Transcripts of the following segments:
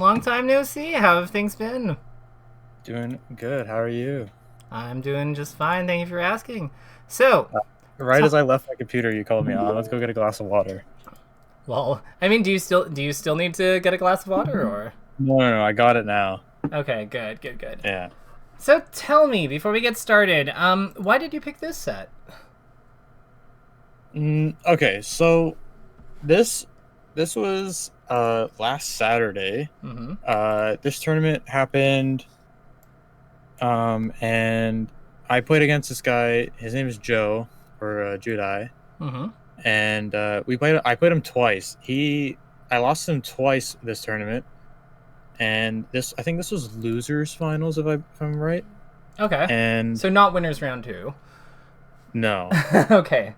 Long time no see. How have things been? Doing good. How are you? I'm doing just fine. Thank you for asking. So, Right t- as I left my computer, you called me on. Let's go get a glass of water. well, I mean, do you still need to get a glass of water or? No, I got it now. Okay, good, good, good. Yeah. So tell me before we get started, why did you pick this set? Okay, so this this was last Saturday. Mm-hmm. This tournament happened, and I played against this guy. His name is Joe or Judai, Mm-hmm. and we played. I played him twice. I lost him twice this tournament, and I think this was losers finals if I'm right. Okay. And So not winners round two. no. Okay.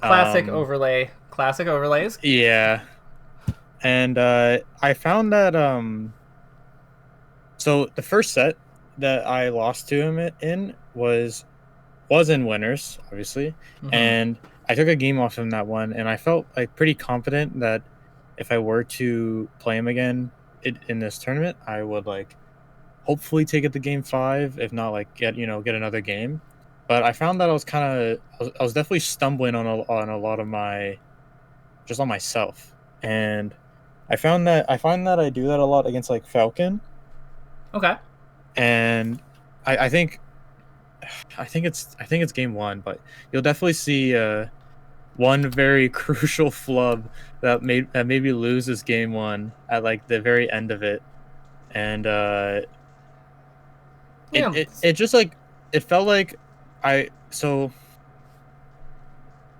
Classic Um, overlay. Classic overlays. yeah. And I found that so the first set that I lost to him in was in winners, obviously. Mm-hmm. And I took a game off him that one, and I felt like pretty confident that if I were to play him again in this tournament, I would like hopefully take it to game five, if not like get another game. But I found that I was definitely stumbling on a lot of my just on myself. And I find that I do that a lot against like Falcon, Okay. and I think I think it's game one, but you'll definitely see one very crucial flub that made me lose this game one at like the very end of it, and Yeah. it just like it felt like I so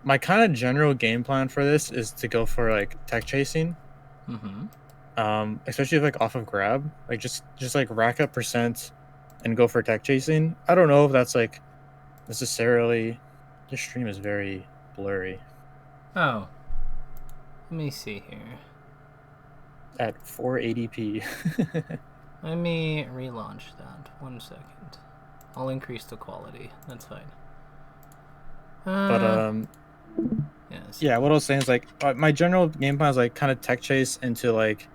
my kind of general game plan for this is to go for like tech chasing, Mm-hmm. especially if, like off of grab, like just like rack up percent and go for tech chasing. I don't know if that's like necessarily. This stream is very blurry Oh. Let me see here. at 480p. Let me relaunch that. 1 second. I'll increase the quality. That's fine. But Yes. yeah, what I was saying is like my general game plan is like kind of tech chase into like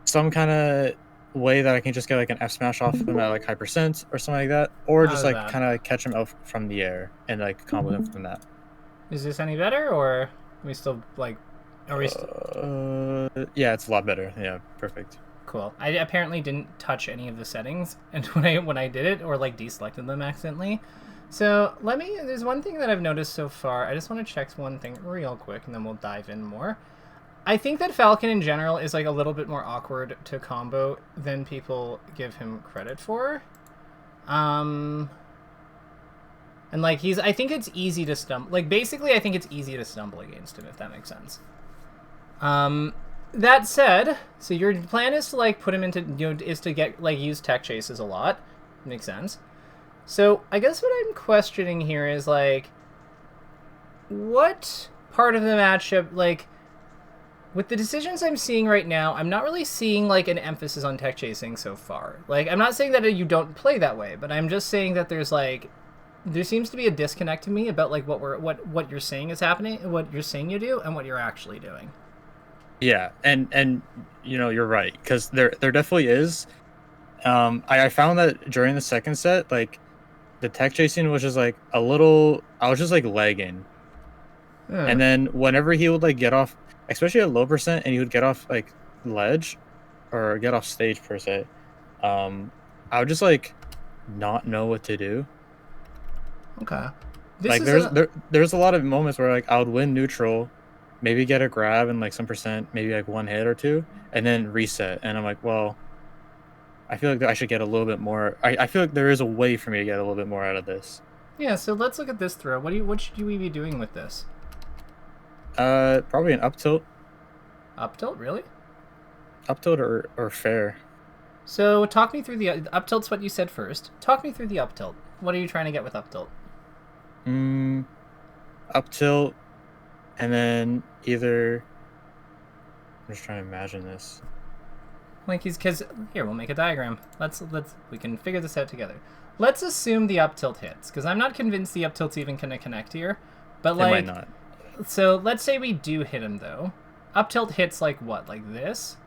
some kind of way that I can just get like an F smash off him at like high percent or something like that, or just How's like that? kind of catch him out from the air and like combo him from that. Is this any better, or are we still like? Are we still Yeah, it's a lot better. Yeah, perfect. cool? I apparently didn't touch any of the settings, and when I did it, or like deselected them accidentally. So let me. There's one thing that I've noticed so far. I just want to check one thing real quick, and then we'll dive in more. I think that Falcon in general is like a little bit more awkward to combo than people give him credit for. Um, And like I think it's easy to stumble. Like basically, I think it's easy to stumble against him if that makes sense. Um, that said, so your plan is to like put him into is to get like use tech chases a lot. Makes sense. So I guess what I'm questioning here is like, what part of the matchup like. With the decisions I'm seeing right now, I'm not really seeing like an emphasis on tech chasing so far. Like, I'm not saying that you don't play that way, but I'm just saying that there seems to be a disconnect to me about like what you're saying is happening, what you're saying you do, and what you're actually doing. Yeah, and you're right because there definitely is. I found that during the second set, like the tech chasing was just like a little. I was just like lagging, Hmm. and then whenever he would like get off, especially at low percent, and he would get off like ledge or get off stage per se, I would just like not know what to do. Okay. This Like is a there's a lot of moments where like I would win neutral, maybe get a grab and like some percent, maybe like one hit or two, and then reset. And I'm like, well, I feel like I should get a little bit more. I feel like there is a way for me to get a little bit more out of this. yeah. So let's look at this throw. What should we be doing with this? Probably an Up tilt, really? up tilt or fair. So talk me through the up tilt's what you said first. Talk me through the up tilt. What are you trying to get with up tilt? Mm, up tilt, and then either. I'm just trying to imagine this. Like he's because here we'll make a diagram. Let's we can figure this out together. Let's assume the up tilt hits because I'm not convinced the up tilt's even gonna connect here. But It might like, not. so let's say we do hit him though. Up tilt hits like what? Like this?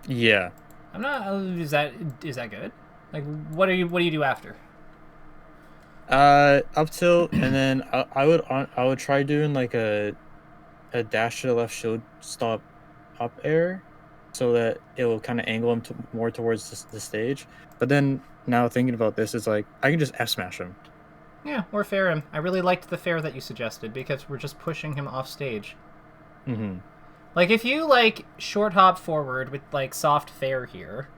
Yeah. I'm not. Is that good? Like, what do you do after? Up tilt, and then I would try doing like a dash to the left shield stop up air, so that it will kind of angle him more towards the stage. But then now thinking about this, it's like I can just F smash him. Yeah, or fair him. I really liked the fair that you suggested because we're just pushing him off stage. Mm-hmm. Like if you like short hop forward with like soft fair here,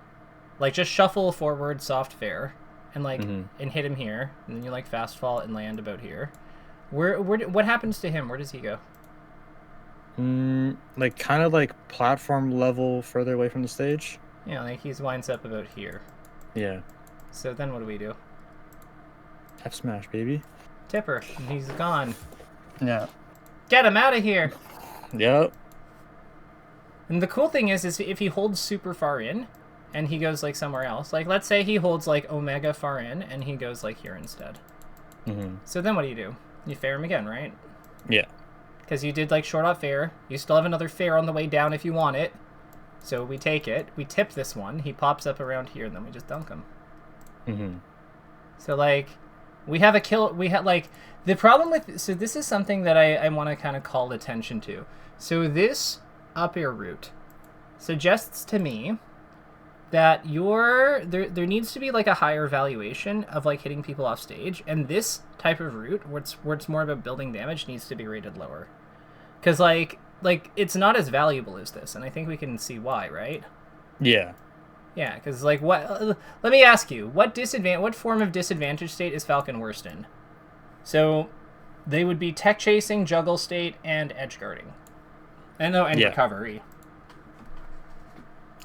like just shuffle forward soft fair, and like Mm-hmm. and hit him here, and then you like fast fall and land about here. What happens to him? Where does he go? Like kind of like platform level further away from the stage. Yeah, like he's winds up about here. Yeah. So then what do we do? F smash, baby. Tipper, and he's gone. Yeah. Get him out of here. Yep. And the cool thing is if he holds super far in, and he goes like somewhere else. Like let's say he holds like omega far in, and he goes like here instead. Mm-hmm. So then what do? You fair him again, right? Yeah. Because you did like short off fair. You still have another fair on the way down if you want it. So we take it. We tip this one. He pops up around here, and then we just dunk him. Mm-hmm. So like, we have a kill. We have like the problem with. So this is something that I want to kind of call attention to. So this up air route suggests to me that there needs to be like a higher valuation of like hitting people off stage, and this type of route where it's more about building damage needs to be rated lower, because like it's not as valuable as this, and I think we can see why, right? Yeah. Yeah, because like what? Let me ask you, what form of disadvantage state is Falcon worst in? So they would be tech chasing, juggle state, and edge guarding, and Yeah. recovery.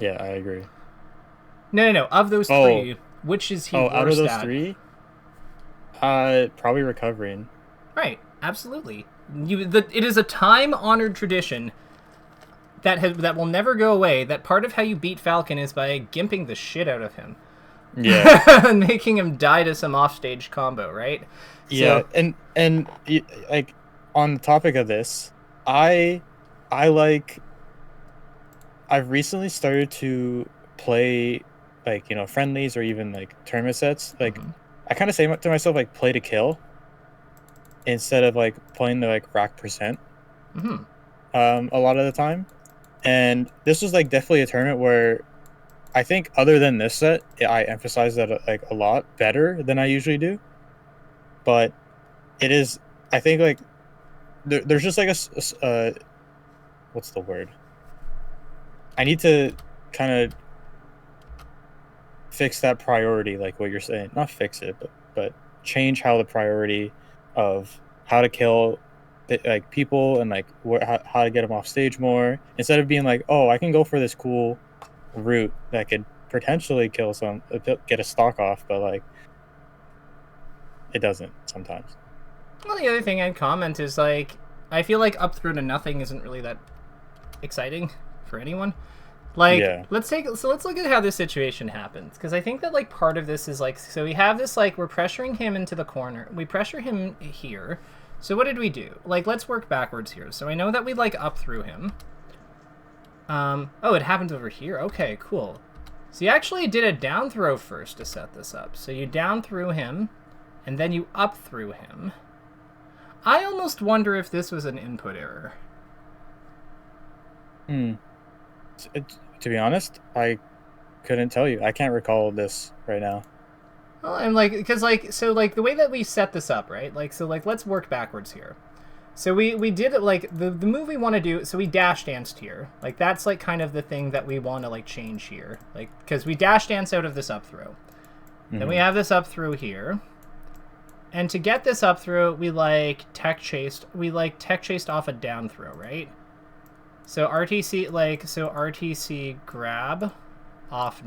Yeah, I agree. No. Of those three, which is he worst out of those at? three, probably recovering. Right, absolutely. It is a time-honored tradition that will never go away. That part of how you beat Falcon is by gimping the shit out of him. Yeah. And making him die to some offstage combo, right? Yeah, So, and like on the topic of this, I like I've recently started to play like friendlies or even like tournament sets. Like I kind of say to myself like play to kill instead of like playing the like rack percent. A lot of the time, and this was like definitely a tournament where I think other than this set, I emphasize that like a lot better than I usually do. But it is, I think like there's just like what's the word? I need to kind of fix that priority, like what you're saying. Not fix it, but change how the priority of how to kill like people and like how to get them off stage more, instead of being like, oh, I can go for this cool route that could potentially kill get a stock off, but like it doesn't sometimes. well, the other thing I'd comment is like I feel like up through to nothing isn't really that exciting for anyone. Like, Yeah. let's look at how this situation happens, because I think that like part of this is like, so we have this like we're pressuring him into the corner. We pressure him here. So what did we do? Like, let's work backwards here. So I know that we like up through him. Oh, it happens over here. Okay, cool. So you actually did a down throw first to set this up. So you down through him, and then you up through him. I almost wonder if this was an input error. To be honest, I couldn't tell you. I can't recall this right now. Well, I'm like, because like, so like the way that we set this up, right? Like, so like, let's work backwards here. So we did it like the move we want to do. So we dash danced here. Like that's like kind of the thing that we want to like change here. Like, because we dash dance out of this up throw. Then we have this up through here. And to get this up throw, we like tech chased off a down throw, right? So RTC grab off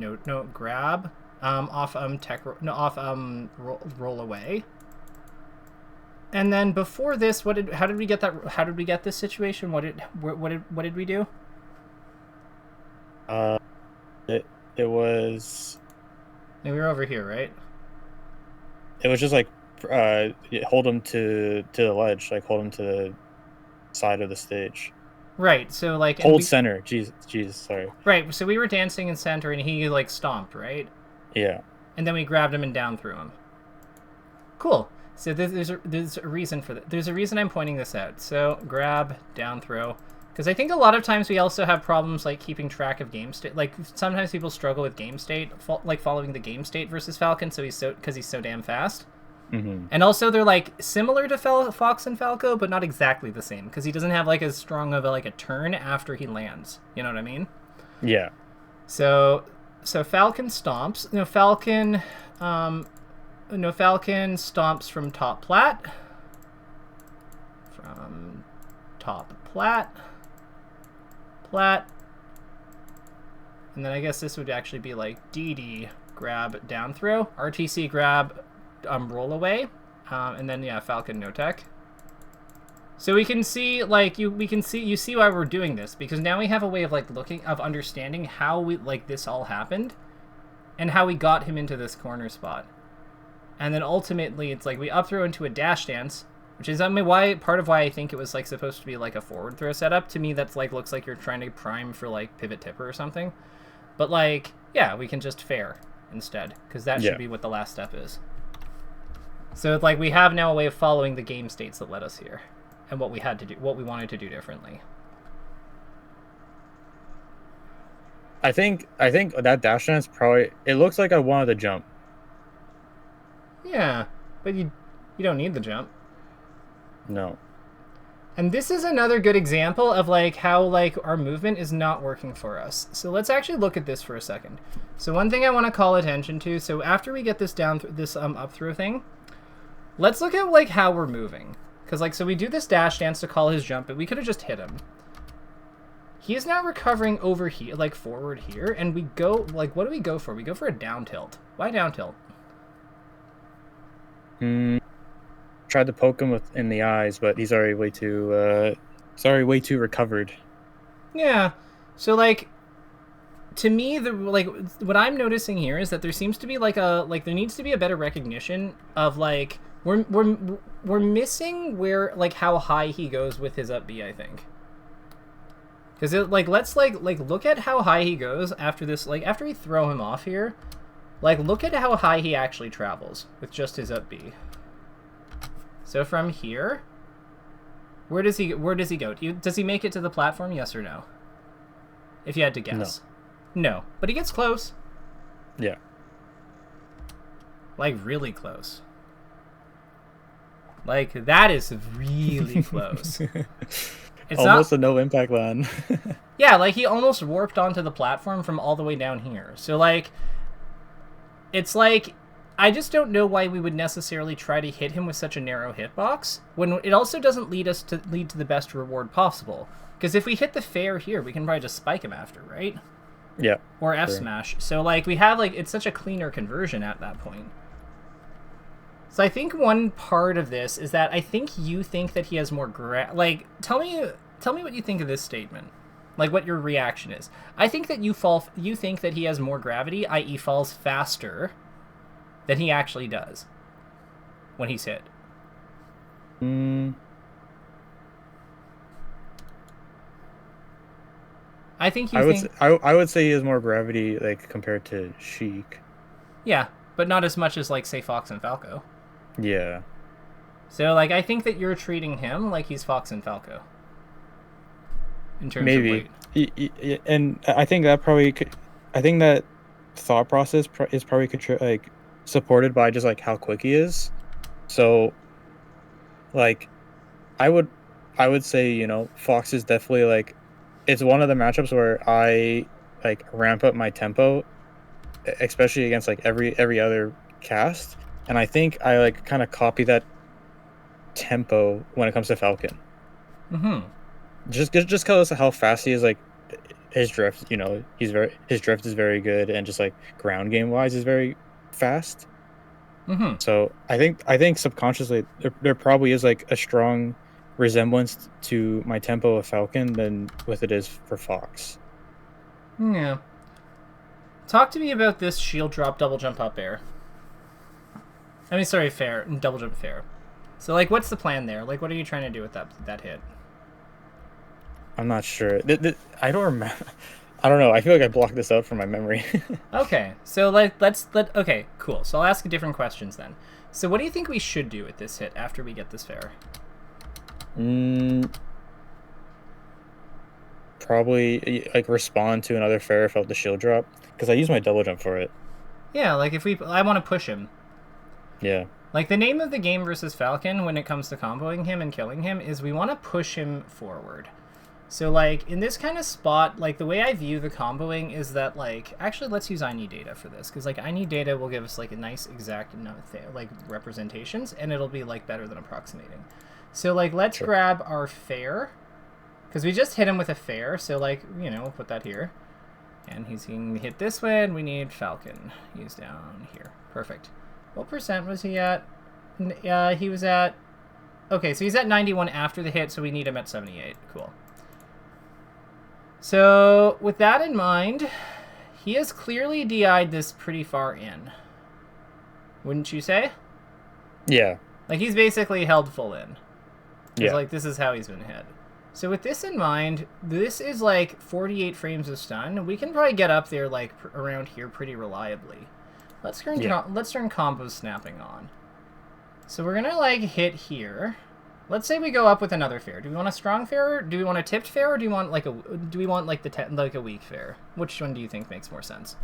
grab off roll away. And then before this, how did we get this situation? What did we do? It was We were over here, right? It was just like hold him to the ledge, like hold him to the side of the stage. Right. So like Hold center. Jeez, sorry. Right. So we were dancing in center, and he like stomped, right? Yeah. And then we grabbed him and down threw him. Cool. So there's a reason for that. There's a reason I'm pointing this out. So grab, down throw. Because I think a lot of times we also have problems like keeping track of game state. Like sometimes people struggle with game state, like following the game state versus Falcon. So because he's so damn fast. Mm-hmm. And also they're like similar to Fox and Falco, but not exactly the same because he doesn't have like as strong of a turn after he lands. You know what I mean? Yeah. So Falcon stomps. Falcon stomps from top plat. From top plat. And then I guess this would actually be like DD grab down throw, RTC grab roll away, and then yeah, Falcon no tech. So we can see like you see why we're doing this, because now we have a way of like understanding how this all happened and how we got him into this corner spot. And then ultimately it's like we up throw into a dash dance, which is part of why I think it was like supposed to be like a forward throw setup. To me, that's like looks like you're trying to prime for like pivot tipper or something. But like, yeah, we can just fair instead, because that should be what the last step is. So it's like we have now a way of following the game states that led us here, and what we had to do, what we wanted to do differently. I think that dash dance probably, it looks like I wanted to jump. Yeah, but you don't need the jump. No. And this is another good example of like how like our movement is not working for us. So let's actually look at this for a second. So one thing I want to call attention to, so after we get this down this up throw thing, let's look at like how we're moving. Because like, so we do this dash dance to call his jump, but we could have just hit him. He is now recovering over here, like forward here, and we go like, what do we go for? We go for a down tilt. Why down tilt? Tried to poke him in the eyes, but he's already way too recovered. Yeah. So like, to me, what I'm noticing here is that there seems to be there needs to be a better recognition of like we're missing where like how high he goes with his up B, I think. Because let's look at how high he goes after this, like after we throw him off here, like look at how high he actually travels with just his up B. So from here, where does he go? Does he make it to the platform? Yes or no? If you had to guess. No, but he gets close. Yeah. Like really close. Like that is really close. It's almost a no impact land. Yeah, like he almost warped onto the platform from all the way down here. So like, it's like, I just don't know why we would necessarily try to hit him with such a narrow hitbox when it also doesn't lead to the best reward possible. Because if we hit the fair here, we can probably just spike him after, right? Yeah. Or F smash. So like we have like, it's such a cleaner conversion at that point. So I think one part of this is that I think you think that he has more like tell me what you think of this statement. Like what your reaction is. I think that you think that he has more gravity, i.e. falls faster than he actually does when he's hit. I think I would say he has more gravity like compared to Sheik. Yeah, but not as much as like say Fox and Falco. Yeah. So like I think that you're treating him like he's Fox and Falco. In terms of weight. And I think that probably I think that thought process is probably supported by just like how quick he is. So like I would say, you know, Fox is definitely like, it's one of the matchups where I like ramp up my tempo, especially against like every other cast, and I think I like kind of copy that tempo when it comes to Falcon. Just because of how fast he is, like his drift, you know, his drift is very good, and just like ground game wise is very fast. So I think subconsciously there probably is like a strong resemblance to my tempo of Falcon than with it is for Fox. Yeah. Talk to me about this shield drop double jump up air. I mean, sorry, fair. Double jump fair. So, like, what's the plan there? Like, what are you trying to do with that hit? I'm not sure. I don't remember. I don't know. I feel like I blocked this out from my memory. Okay, so okay, cool. So I'll ask different questions then. So what do you think we should do with this hit after we get this fair? Probably like respond to another fair if I have the shield drop, because I use my double jump for it. Yeah, like I want to push him. Yeah. Like the name of the game versus Falcon when it comes to comboing him and killing him is we want to push him forward. So like in this kind of spot, like the way I view the comboing is that like, actually let's use I need data for this, because like I need data will give us like a nice exact like representations, and it'll be like better than approximating. So like let's grab our fair, because we just hit him with a fair, so like, you know, we'll put that here. And he's getting hit this way, and we need Falcon. He's down here. Perfect. What percent was he at? He was at... Okay, so he's at 91 after the hit, so we need him at 78. Cool. So, with that in mind, he has clearly DI'd this pretty far in. Wouldn't you say? Yeah. Like, he's basically held full in. Yeah. Like, this is how he's been hit. So with this in mind, this is like 48 frames of stun. We can probably get up there like around here pretty reliably. Let's turn combo snapping on. So we're gonna like hit here. Let's say we go up with another fair. Do we want a strong fair? Do we want a tipped fair? Or do we want like a weak fair? Which one do you think makes more sense?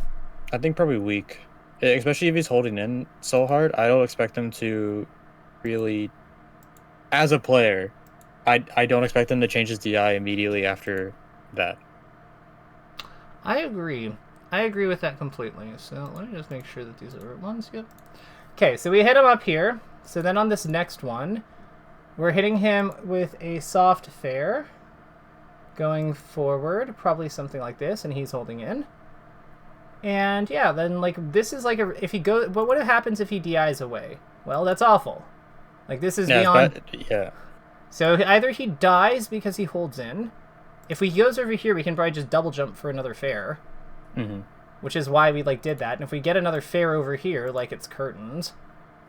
I think probably weak, especially if he's holding in so hard. I don't expect him to really, as a player. I don't expect him to change his DI immediately after that. I agree. I agree with that completely. So let me just make sure that these are the right ones. Yep. Okay, so we hit him up here. So then on this next one, we're hitting him with a soft fair. Going forward, probably something like this, and he's holding in. And yeah, then like this is like if he goes, but what happens if he DIs away? Well, that's awful. Like this is beyond. Yeah. So either he dies because he holds in. If he goes over here, we can probably just double jump for another fair. Mm-hmm. Which is why we like did that. And if we get another fair over here, like it's curtains.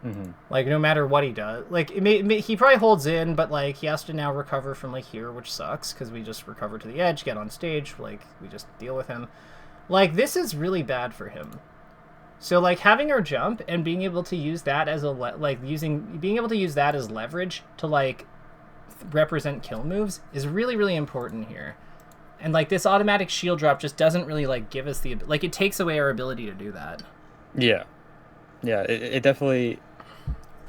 Mm-hmm. Like no matter what he does, like he probably holds in, but like he has to now recover from like here, which sucks because we just recover to the edge, get on stage, like we just deal with him. Like this is really bad for him. So like having our jump and being able to use that as being able to use that as leverage to like represent kill moves is really, really important here. And like this automatic shield drop just doesn't really like give us the, like it takes away our ability to do that. Yeah. It definitely,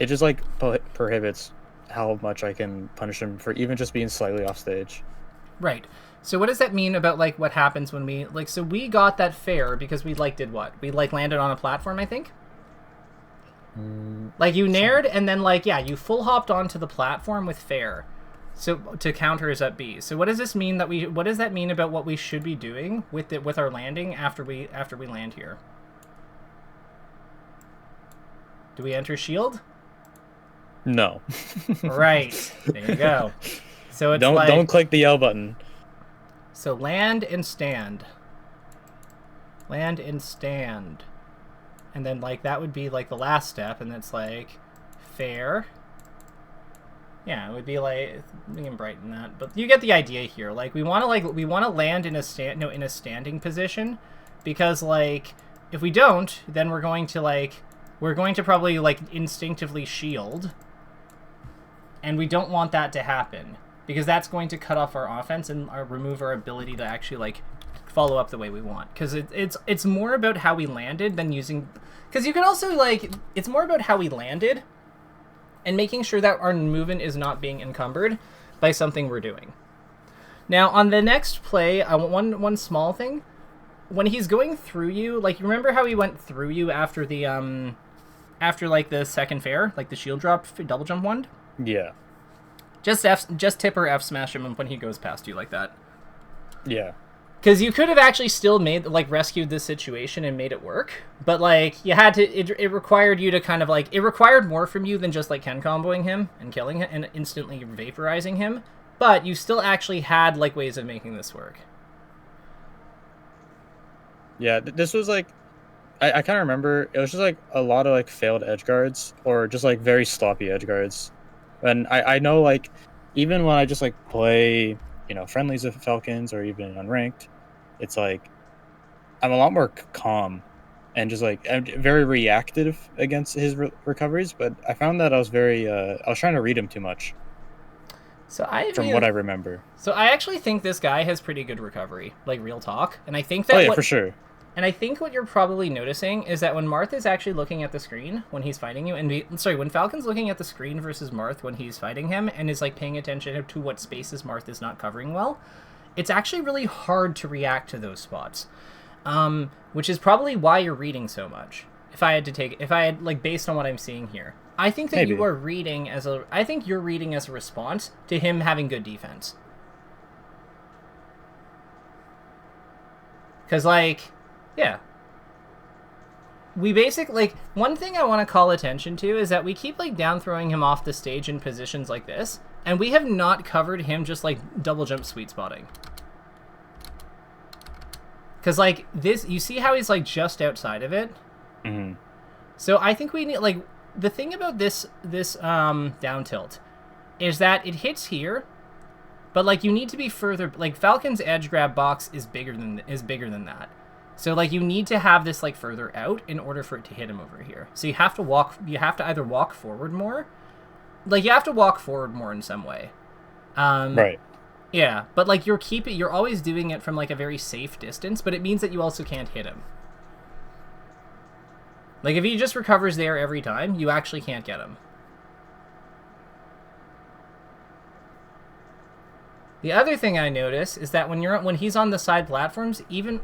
it just like prohibits how much I can punish him for even just being slightly off stage. Right. So what does that mean about like what happens when we like, so we got that fair because we like did what? We like landed on a platform, I think. Like you nared and then like, yeah, you full hopped onto the platform with fair. So to counter his up B. So what does this mean what does that mean about what we should be doing with our landing after we land here? Do we enter shield? No. Right. There you go. So it's don't click the L button. So land and stand. Land and stand. And then like that would be like the last step, and it's like fair. Yeah, it would be like, we can brighten that, but you get the idea here. Like we want to land in a standing position, because like if we don't, then we're going to probably like instinctively shield, and we don't want that to happen because that's going to cut off our offense and remove our ability to actually like follow up the way we want. Because it's more about how we landed than using, because you can also like, it's more about how we landed and making sure that our movement is not being encumbered by something we're doing. Now, on the next play, I want one small thing. When he's going through you, like, you remember how he went through you after the, like, the second fair? Like, the shield drop double jump one? Yeah. Just tip or F smash him when he goes past you like that. Yeah. Because you could have actually still rescued this situation and made it work, but like you had to, it required you to kind of like, it required more from you than just like Ken comboing him and killing him and instantly vaporizing him, but you still actually had like ways of making this work. Yeah, this was like, I kind of remember, it was just like a lot of like failed edge guards or just like very sloppy edge guards. And I know like, even when I just like play friendlies with Falcons or even unranked, it's like I'm a lot more calm and just like I'm very reactive against his recoveries. But I found that I was trying to read him too much So from what I remember. So I actually think this guy has pretty good recovery, like real talk. And I think Oh that yeah, for sure. And I think what you're probably noticing is that when Marth is actually looking at the screen when he's fighting you, when Falcon's looking at the screen versus Marth when he's fighting him and is like paying attention to what spaces Marth is not covering well, it's actually really hard to react to those spots, which is probably why you're reading so much. If I had like based on what I'm seeing here, I think that Maybe. you're reading as a response to him having good defense. Because yeah. We one thing I want to call attention to is that we keep down throwing him off the stage in positions like this, and we have not covered him just double jump sweet spotting. Because this, you see how he's just outside of it? Mm-hmm. So I think we need the thing about this down tilt is that it hits here, but you need to be further. Falcon's edge grab box is bigger than that. So you need to have this further out in order for it to hit him over here. So you have to either walk forward more. You have to walk forward more in some way. Right. Yeah, but you're always doing it from a very safe distance, but it means that you also can't hit him. If he just recovers there every time, you actually can't get him. The other thing I notice is that when he's on the side platforms, even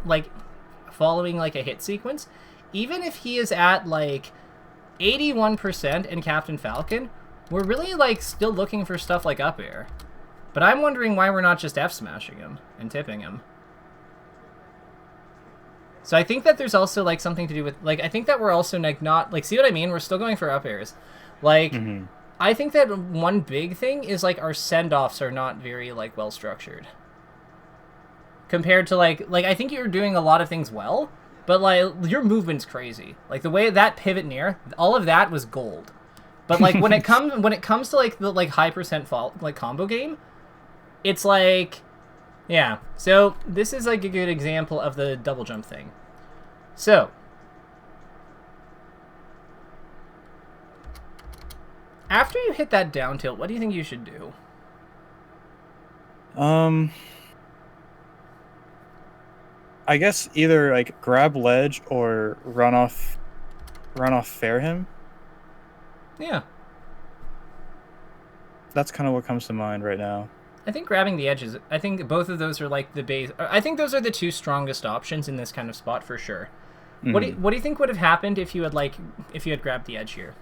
following a hit sequence, even if he is at 81% in Captain Falcon, we're really still looking for stuff like up air. But I'm wondering why we're not just F smashing him and tipping him. So I think that there's also something to do with I think that we're also not see what I mean? We're still going for up airs. Mm-hmm. I think that one big thing is our send-offs are not very well structured. Compared to I think you're doing a lot of things well, but your movement's crazy. The way that pivot near, all of that was gold. But when it comes to the high percent fall combo game, it's yeah. So this is a good example of the double jump thing. So after you hit that down tilt, what do you think you should do? I guess either grab ledge or run off fair him. Yeah. That's kind of what comes to mind right now. I think grabbing the edges, I think both of those are the base. I think those are the two strongest options in this kind of spot for sure. Mm-hmm. What do you think would have happened if you had grabbed the edge here?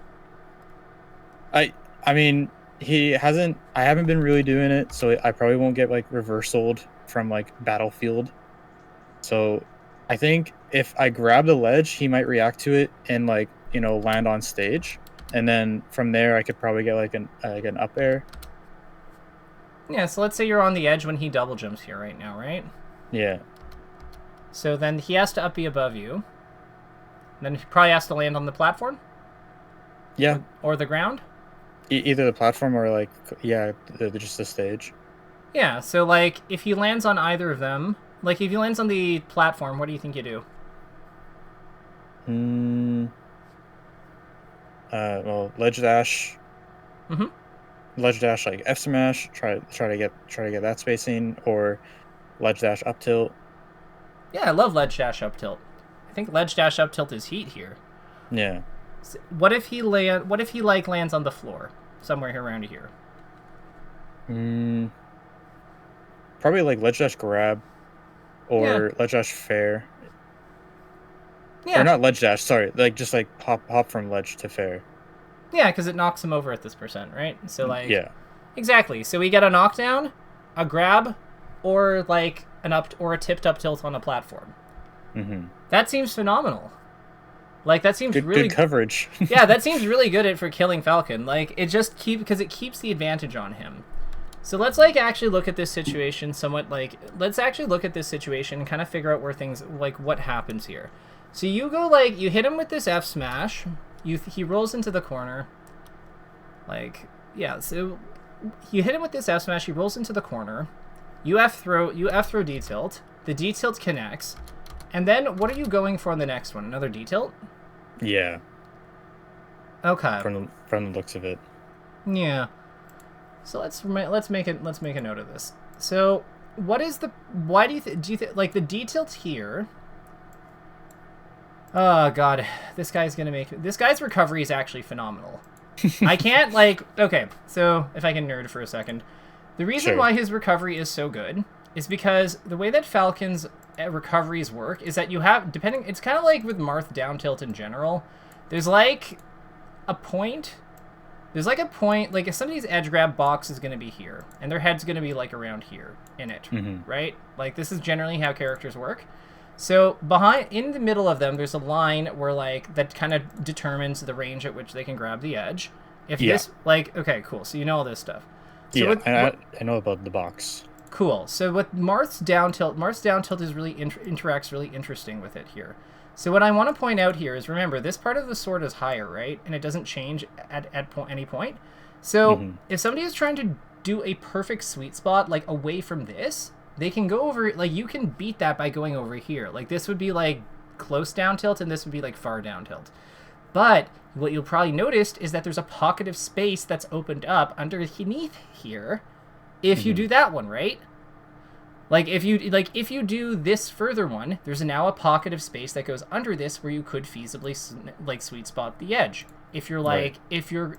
I mean, I haven't been really doing it, so I probably won't get reversaled from battlefield. So I think if I grab the ledge, he might react to it and land on stage, and then from there I could probably get an up air. Yeah, so let's say you're on the edge when he double jumps here right now, right? Yeah. So then he has to up be above you. Then he probably has to land on the platform? Yeah. Or the ground? Either the platform or just the stage. Yeah, so if he lands on either of them, if he lands on the platform, what do you think you do? Well, ledge dash. Mm-hmm. Ledge dash F smash. Try to get that spacing, or ledge dash up tilt. Yeah, I love ledge dash up tilt. I think ledge dash up tilt is heat here. Yeah. What if he lands on the floor somewhere around here? Probably ledge dash grab, or ledge dash fair. Yeah. Or not ledge dash. Sorry, just hop from ledge to fair. Yeah, because it knocks him over at this percent, right? So yeah. Exactly. So we get a knockdown, a grab, or a tipped up tilt on a platform. Mm-hmm. That seems phenomenal. That seems really good coverage. Yeah, that seems really good for killing Falcon. It just because it keeps the advantage on him. So let's actually look at this situation somewhat let's actually look at this situation and kind of figure out where things what happens here. So you go you hit him with this F smash. He rolls into the corner. Yeah, so you hit him with this F smash, he rolls into the corner. You F throw D tilt. The D tilt connects. And then what are you going for on the next one? Another D tilt? Yeah. Okay. From the looks of it. Yeah. So let's make a note of this. So why do you think like the D tilt here? Oh god, this guy's recovery is actually phenomenal. I can't okay, so if I can nerd for a second. The reason why his recovery is so good is because the way that Falcon's recoveries work is that you have, it's kind of like with Marth down tilt in general. There's like a point, like if somebody's edge grab box is going to be here, and their head's going to be like around here in it, right? Like this is generally how characters work. So in the middle of them, there's a line where like that kind of determines the range at which they can grab the edge. If this okay, cool. So you know all this stuff. So I know about the box. Cool. So with Marth's down tilt is really interacts really interesting with it here. So what I want to point out here is, remember, this part of the sword is higher, right? And it doesn't change at any point. So if somebody is trying to do a perfect sweet spot, like away from this, they can go over, like you can beat that by going over here. Like this would be like close down tilt and this would be like far down tilt. But what you'll probably notice is that there's a pocket of space that's opened up underneath here if you do that one, right? Like if you do this further one, there's now a pocket of space that goes under this where you could feasibly like sweet spot the edge. If you're like if your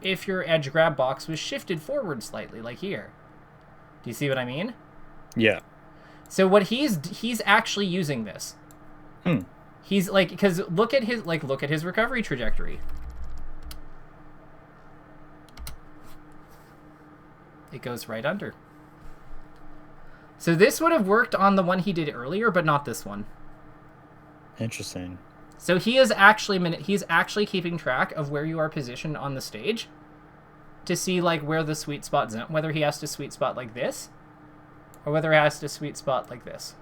edge grab box was shifted forward slightly, like here. Do you see what I mean? Yeah. So what he's actually using this. He's like, because look at his recovery trajectory. It goes right under. So this would have worked on the one he did earlier, but not this one. Interesting. So he's actually keeping track of where you are positioned on the stage to see like where the sweet spot's at, whether he has to sweet spot like this or whether he has to sweet spot like this.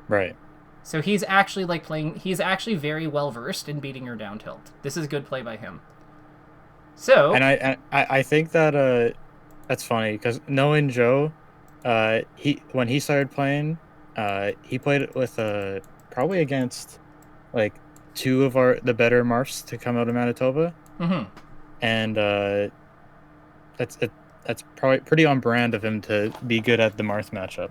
Right. So he's actually he's actually very well versed in beating your down tilt. This is good play by him. So, and I think that that's funny because knowing Joe, when he started playing, he played it with probably against like two of the better Marths to come out of Manitoba. And that's probably pretty on brand of him to be good at the Marth matchup.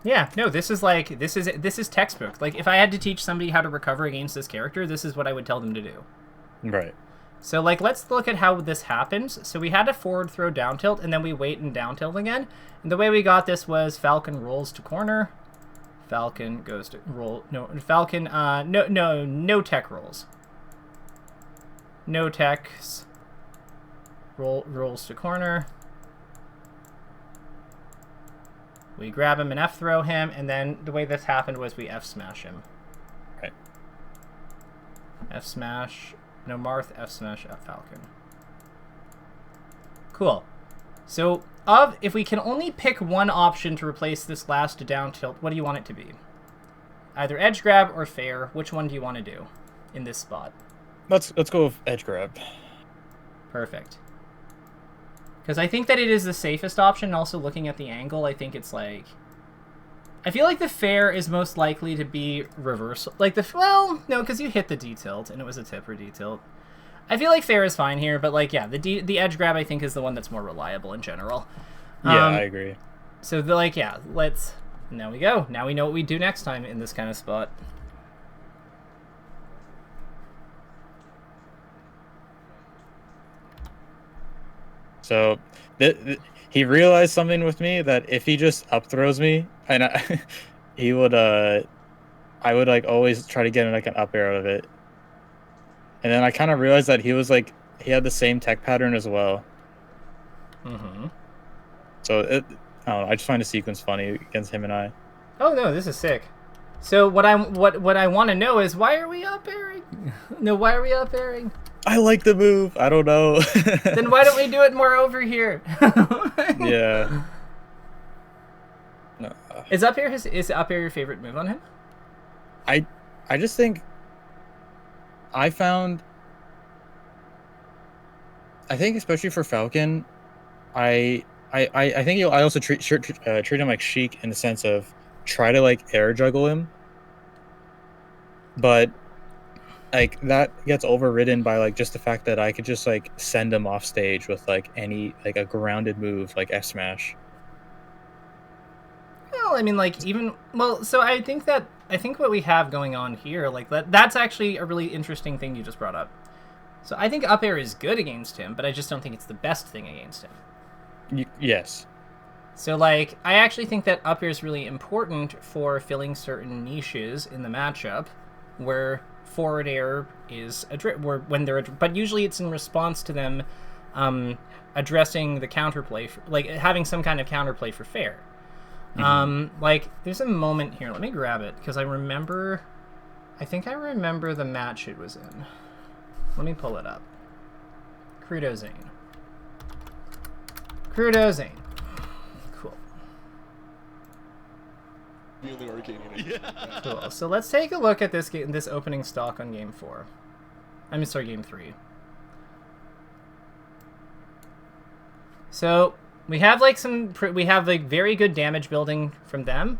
Yeah, no, this is textbook. Like if I had to teach somebody how to recover against this character, this is what I would tell them to do. Right. So like let's look at how this happens. So we had a forward throw down tilt and then we wait and down tilt again. And the way we got this was Falcon rolls to corner. Falcon goes to roll. No, Falcon no tech rolls. No techs. Rolls to corner. We grab him and F throw him, and then the way this happened was we F smash him. Right. F smash. No, Marth, F smash, F Falcon. Cool. So, if we can only pick one option to replace this last down tilt, what do you want it to be? Either edge grab or fair. Which one do you want to do in this spot? Let's go with edge grab. Perfect. Because I think that it is the safest option. Also, looking at the angle, I think it's like... I feel like the fair is most likely to be reversal. Like well, no, because you hit the D tilt, and it was a tipper D tilt. I feel like fair is fine here, but like, yeah, the edge grab I think is the one that's more reliable in general. Yeah, I agree. So now we go. Now we know what we do next time in this kind of spot. So he realized something with me, that if he just up throws me, and he would I would like always try to get like an up air out of it. And then I kind of realized that he had the same tech pattern as well. So I don't know, I just find the sequence funny against him and I. Oh no, this is sick. So what I want to know is, why are we up airing? No, why are we up airing? I like the move. I don't know. Then why don't we do it more over here? Yeah. No. Is up air your favorite move on him? I just think I think especially for Falcon, I I think I also treat him like Sheik in the sense of try to like air juggle him, but like that gets overridden by like just the fact that I could just like send him off stage with like any like a grounded move like F smash. Well, I mean, like so I think what we have going on here, like that's actually a really interesting thing you just brought up. So I think up air is good against him, but I just don't think it's the best thing against him. Yes. So like I actually think that up air is really important for filling certain niches in the matchup, where forward air is but usually it's in response to them addressing the counterplay, like having some kind of counterplay for fair. Like there's a moment here. Let me grab it because I think I remember the match it was in. Let me pull it up. Crudo Zane. Cool. Cool. So let's take a look at this opening stock on game 4. Game 3. So we have like very good damage building from them.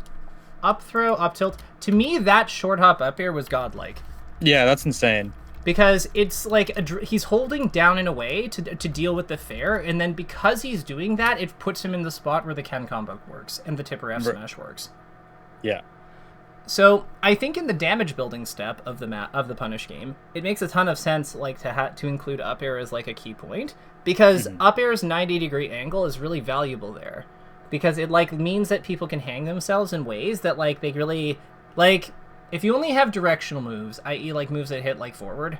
Up throw, up tilt. To me, that short hop up air was godlike. Yeah, that's insane. Because it's like he's holding down in a way to deal with the fair, and then because he's doing that, it puts him in the spot where the Ken combo works and the tipper F smash works. Yeah. So I think in the damage building step of the punish game, it makes a ton of sense like to include up air as like a key point, because up air's 90-degree angle is really valuable there, because it like means that people can hang themselves in ways that like they really like. If you only have directional moves, i.e. like moves that hit like forward,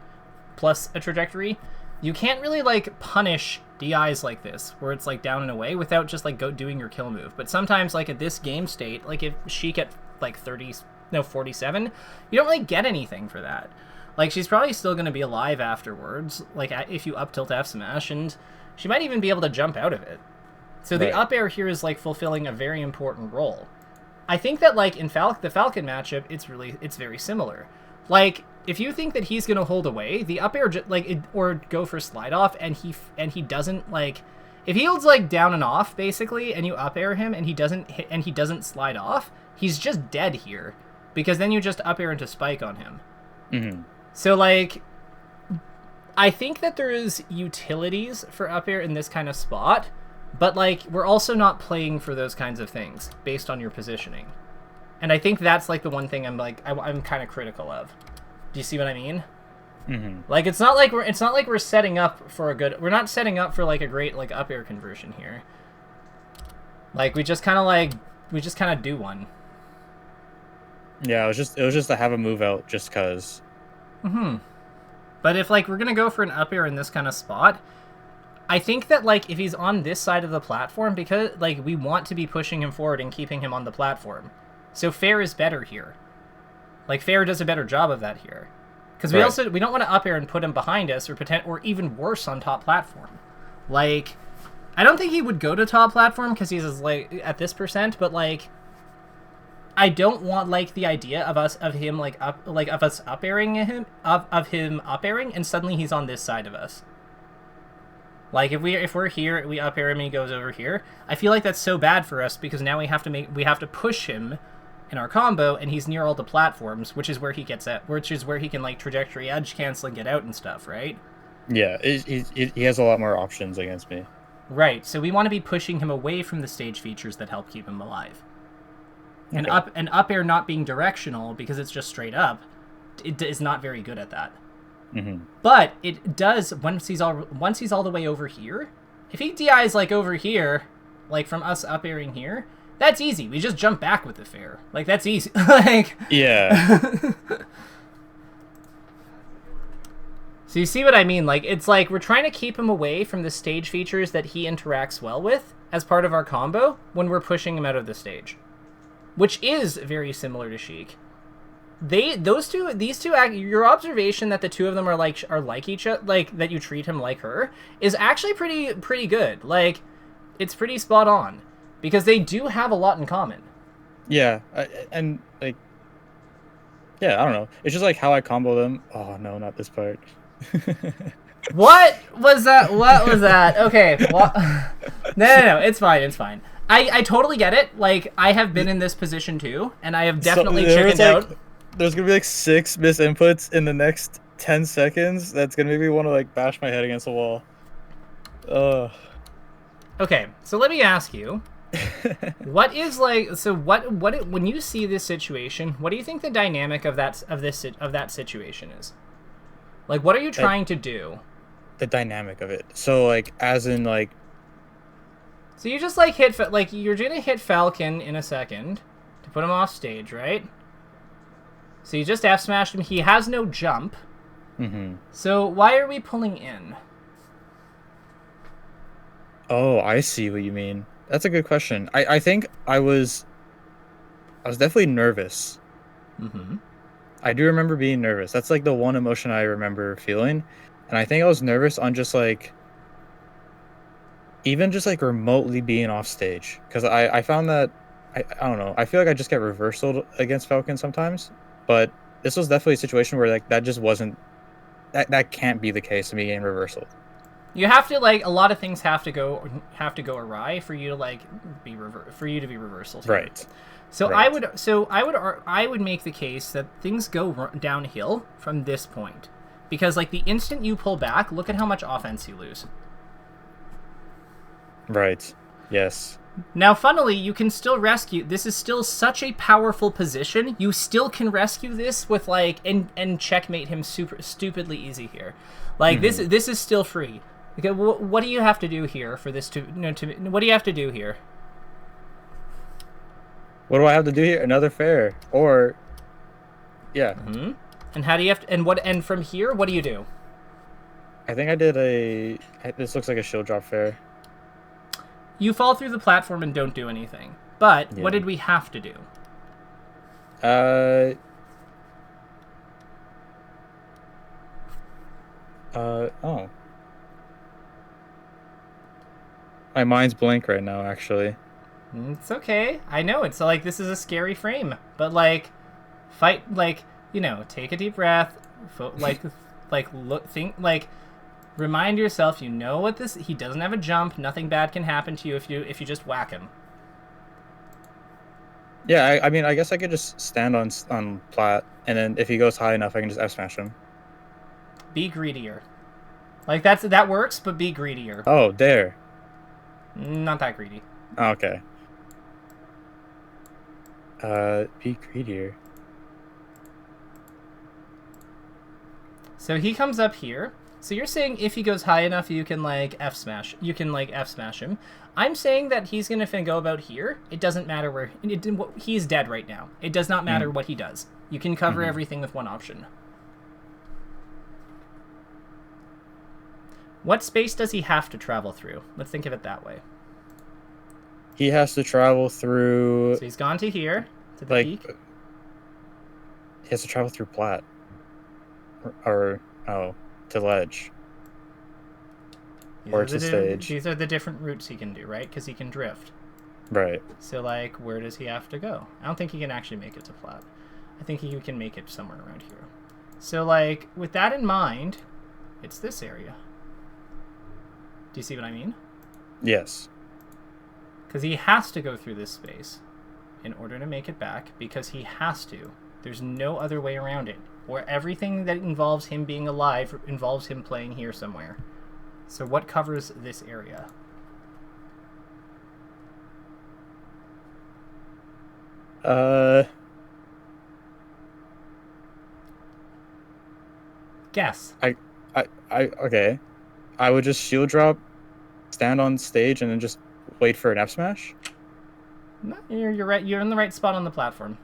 plus a trajectory, you can't really like punish DIs like this, where it's like down and away, without just like doing your kill move. But sometimes like at this game state, like if Sheik at like 47, you don't really get anything for that. Like she's probably still going to be alive afterwards, like if you up tilt F smash, and she might even be able to jump out of it. So the up air here is like fulfilling a very important role. I think that like in the Falcon matchup, it's very similar. Like if you think that he's gonna hold away, the up air or go for slide off, and he doesn't like, if he holds like down and off basically, and you up air him and he doesn't slide off, he's just dead here, because then you just up air into spike on him. So like, I think that there is utilities for up air in this kind of spot. But, like, we're also not playing for those kinds of things based on your positioning. And I think that's, like, the one thing I'm kind of critical of. Do you see what I mean? Like, it's not like we're setting up for we're not setting up for, like, a great, like, up air conversion here. Like, we just kind of do one. Yeah, it was just to have a move out just cause. But if, like, we're gonna go for an up air in this kind of spot, I think that, like, if he's on this side of the platform, because, like, we want to be pushing him forward and keeping him on the platform. So fair is better here. Like, fair does a better job of that here. Because we don't want to up air and put him behind us, or even worse, on top platform. Like, I don't think he would go to top platform because he's, like, at this percent, but, like, I don't want, like, the idea of him up airing him, of him up airing, and suddenly he's on this side of us. Like, if we're here, we up air him and he goes over here, I feel like that's so bad for us, because now we have to push him in our combo, and he's near all the platforms, which is where he can, like, trajectory edge cancel and get out and stuff, right? Yeah, he has a lot more options against me. Right, so we want to be pushing him away from the stage features that help keep him alive. Okay. And up air not being directional, because it's just straight up, it is not very good at that. But it does once he's all the way over here. If he DIs like over here, like from us up airing here, that's easy. We just jump back with the fair. Like, that's easy. Like, yeah. So you see what I mean? Like, it's like we're trying to keep him away from the stage features that he interacts well with as part of our combo when we're pushing him out of the stage, which is very similar to Sheik. These two, your observation that the two of them are like each other, like that you treat him like her, is actually pretty good. Like, it's pretty spot on, because they do have a lot in common. Yeah, and like, yeah, I don't know. It's just like how I combo them. Oh no, not this part. What was that? What was that? Okay. What? No. It's fine. It's fine. I totally get it. Like, I have been in this position too, and I have definitely chickened out. There's gonna be like 6 misinputs in the next 10 seconds. That's gonna make me want to like bash my head against the wall. Okay, so let me ask you, what is like? So what? When you see this situation, what do you think the dynamic of that situation is? Like, what are you trying to do? The dynamic of it. So like, as in like. So you just like you're gonna hit Falcon in a second to put him off stage, right? So you just F smashed him. He has no jump. Mm-hmm. So why are we pulling in? Oh, I see what you mean. That's a good question. I think I was definitely nervous. Mm-hmm. I do remember being nervous. That's like the one emotion I remember feeling. And I think I was nervous on just like, even just like remotely being off stage. Because I found that, I don't know, I feel like I just get reversaled against Falcon sometimes. But this was definitely a situation where like that just wasn't, that can't be the case of me getting reversaled. You have to like a lot of things have to go awry for you to like be reversal. Right. So right. I would make the case that things go downhill from this point, because like the instant you pull back, look at how much offense you lose. Right. Yes. Now, funnily, you can still rescue. This is still such a powerful position. You still can rescue this with like and checkmate him super stupidly easy here. Like this is still free. Okay, what do you have to do here for this to what do you have to do here? What do I have to do here? Another fair, or yeah. Mm-hmm. And how do you have to? And from here, what do you do? I think I did this looks like a shield drop fair. You fall through the platform and don't do anything. But what did we have to do? Oh. My mind's blank right now, actually. It's okay. I know it's like this is a scary frame, but like, fight like take a deep breath, remind yourself you know what this. He doesn't have a jump. Nothing bad can happen to you if you just whack him. Yeah, I mean, I guess I could just stand on plat, and then if he goes high enough, I can just F smash him. Be greedier. Like that works, but be greedier. Oh, there. Not that greedy. Oh, okay. Be greedier. So he comes up here. So you're saying if he goes high enough, you can like F smash. You can like F smash him. I'm saying that he's gonna go about here. It doesn't matter where he's dead right now. It does not matter what he does. You can cover everything with one option. What space does he have to travel through? Let's think of it that way. He has to travel through. So he's gone to here, to the peak. He has to travel through plat. Or to ledge. Or to stage. These are the different routes he can do, right? Because he can drift. Right. So, like, where does he have to go? I don't think he can actually make it to plat. I think he can make it somewhere around here. So, like, with that in mind, it's this area. Do you see what I mean? Yes. Because he has to go through this space in order to make it back, because he has to. There's no other way around it. Or everything that involves him being alive involves him playing here somewhere. So what covers this area? Guess. Okay. I would just shield drop, stand on stage, and then just wait for an F smash? No, you're right. You're in the right spot on the platform.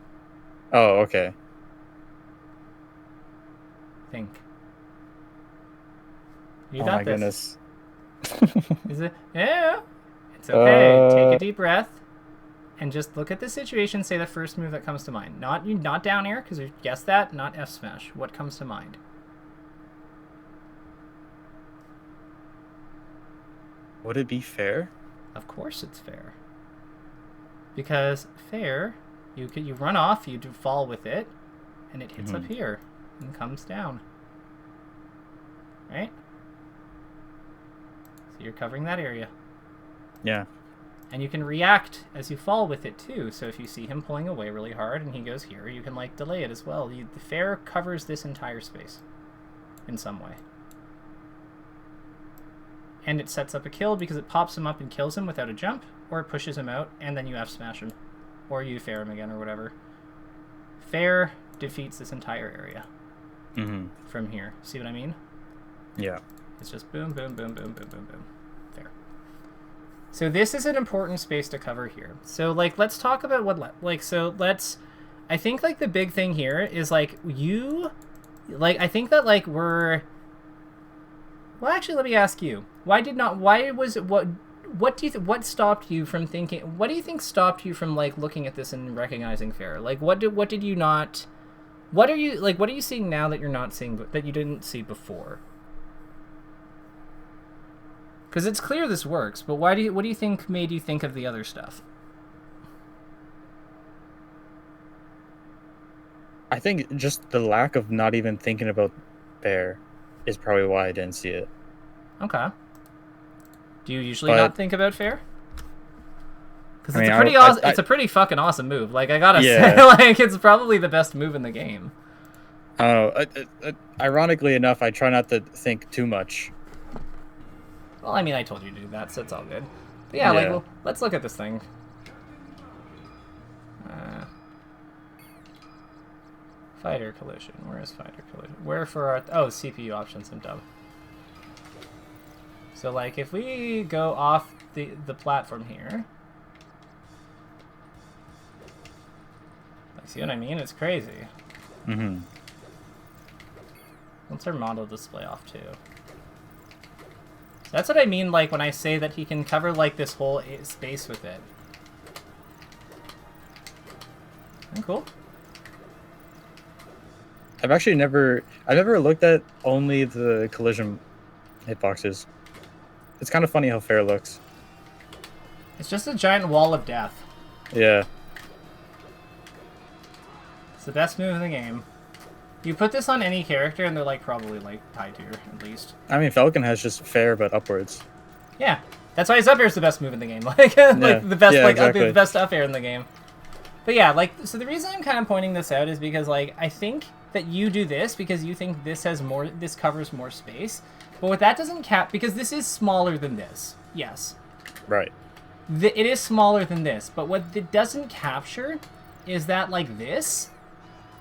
Oh, okay. Think. You got this. Goodness. Is it? Yeah. It's okay. Take a deep breath, and just look at the situation. Say the first move that comes to mind. Not down air, because you guessed that. Not F smash. What comes to mind? Would it be fair? Of course it's fair. Because fair, you run off, you do fall with it, and it hits up here and comes down. Right? So you're covering that area. Yeah. And you can react as you fall with it too. So if you see him pulling away really hard and he goes here, you can like delay it as well. The fair covers this entire space in some way. And it sets up a kill because it pops him up and kills him without a jump, or it pushes him out and then you F smash him, or you fair him again or whatever. Fair defeats this entire area from here. See what I mean? Yeah. It's just boom, boom, boom, boom, boom, boom, boom. Fair. So this is an important space to cover here. So like, let's talk about what, I think like the big thing here is like I think that like well, actually, let me ask you, what stopped you from thinking, what do you think stopped you from like looking at this and recognizing fair? Like what are you seeing now that you're not seeing, that you didn't see before? Because it's clear this works, but what do you think made you think of the other stuff? I think just the lack of not even thinking about fair is probably why I didn't see it. Okay. Do you usually not think about fair? Because it's awesome. It's a pretty fucking awesome move. Like I gotta say, like it's probably the best move in the game. I don't know. Ironically enough, I try not to think too much. Well, I mean, I told you to do that, so it's all good. But yeah, like, well, let's look at this thing. Fighter collision. Where is fighter collision? Where for our... Oh, CPU options. I'm dumb. So, like, if we go off the platform here... Like, see what I mean? It's crazy. Mm-hmm. What's our model display off to? So that's what I mean, like, when I say that he can cover, like, this whole space with it. Cool. I've never looked at only the collision hitboxes. It's kind of funny how fair looks. It's just a giant wall of death. Yeah. It's the best move in the game. You put this on any character and they're like probably like tied tier at least. I mean, Falcon has just fair but upwards. Yeah, that's why his up air is the best move in the game. Like, like the best, exactly. The best up air in the game. But yeah, like, so the reason I'm kind of pointing this out is because like I think that you do this because you think this has more, this covers more space. But what that doesn't cap, because this is smaller than this. Yes. Right. It is smaller than this, but what it doesn't capture is that like this,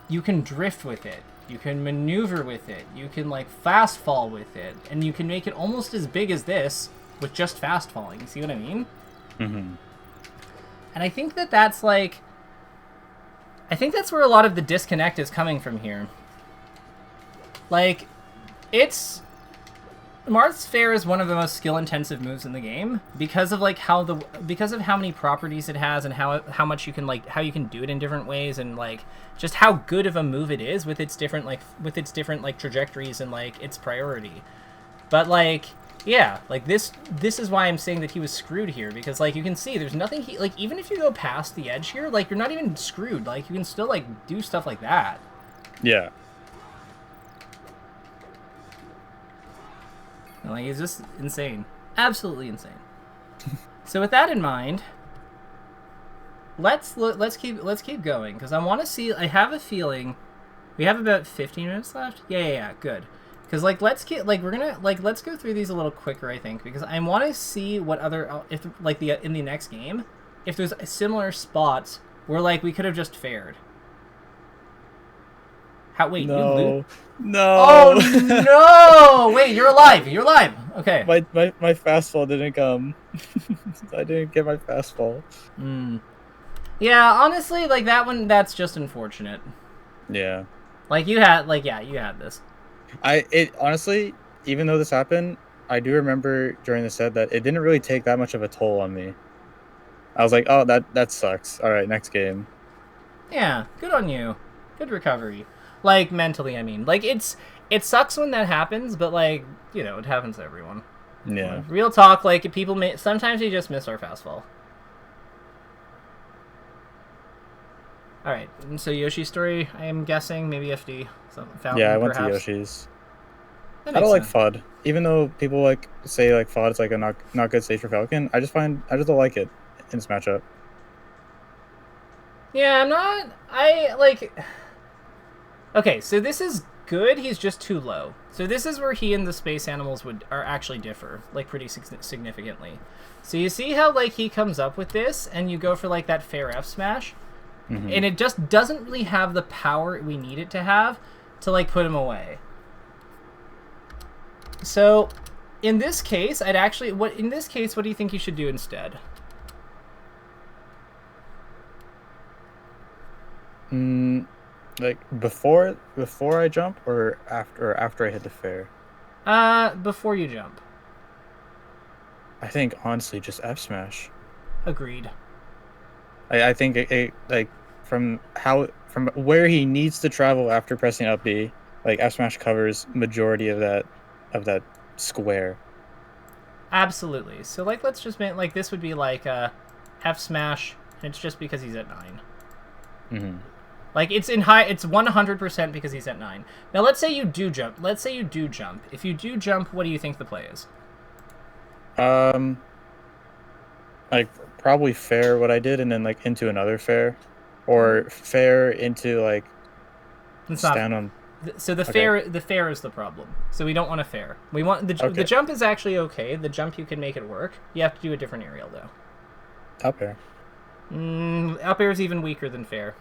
you can drift with it. You can maneuver with it. You can like fast fall with it, and you can make it almost as big as this with just fast falling. You see what I mean? Mm-hmm. And I think that that's like, I think that's where a lot of the disconnect is coming from here. Like, it's Marth's Fair is one of the most skill-intensive moves in the game because of like how many properties it has and how much you can like how you can do it in different ways and like just how good of a move it is with its different trajectories and like its priority. But like yeah, like this is why I'm saying that he was screwed here because like you can see there's nothing he like even if you go past the edge here like you're not even screwed, like you can still like do stuff like that. Yeah. Like, he's just insane. Absolutely insane. So with that in mind, let's keep going because I want to see. I have a feeling we have about 15 minutes left. Yeah, good. Because like let's go through these a little quicker. I think because I want to see what other if like in the next game if there's similar spots where like we could have just fared. Wait, no. you lose? No. Oh, no! Wait, you're alive. You're alive. Okay. My fastball didn't come. I didn't get my fastball. Yeah, honestly, like that one, that's just unfortunate. Yeah. Like you had this. Honestly, even though this happened, I do remember during the set that it didn't really take that much of a toll on me. I was like, oh, that sucks. All right, next game. Yeah, good on you. Good recovery. Like, mentally, I mean. Like, it sucks when that happens, but, like, you know, it happens to everyone. Yeah. Real talk, like, sometimes you just miss our fastball. Alright, so Yoshi's story, I am guessing, maybe FD. Falcon, yeah, I went perhaps. to Yoshi's. I don't like FUD. even though people like say like FOD is like a not good stage for Falcon, I just don't like it in this matchup. Yeah, I'm not. I like. Okay, so this is good. He's just too low. So this is where he and the space animals are actually differ, like pretty significantly. So you see how like he comes up with this, and you go for like that fair F smash, and it just doesn't really have the power we need it to have to like put him away. So in this case, I'd actually what do you think you should do instead? Like before I jump or after I hit the fair? Before you jump. I think honestly just F smash. Agreed. I think it like from where he needs to travel after pressing up B, like F smash covers majority of that square. Absolutely. So like let's just make like this would be like F smash, and it's just because he's at 9. Like it's 100% because he's at 9. Now let's say you do jump. If you do jump, what do you think the play is? Like probably fair what I did, and then like into another fair, or fair into like stand on. So the fair is the problem. So we don't want a fair. We want the jump is actually okay. The jump you can make it work. You have to do a different aerial though. Up air. Up air is even weaker than fair.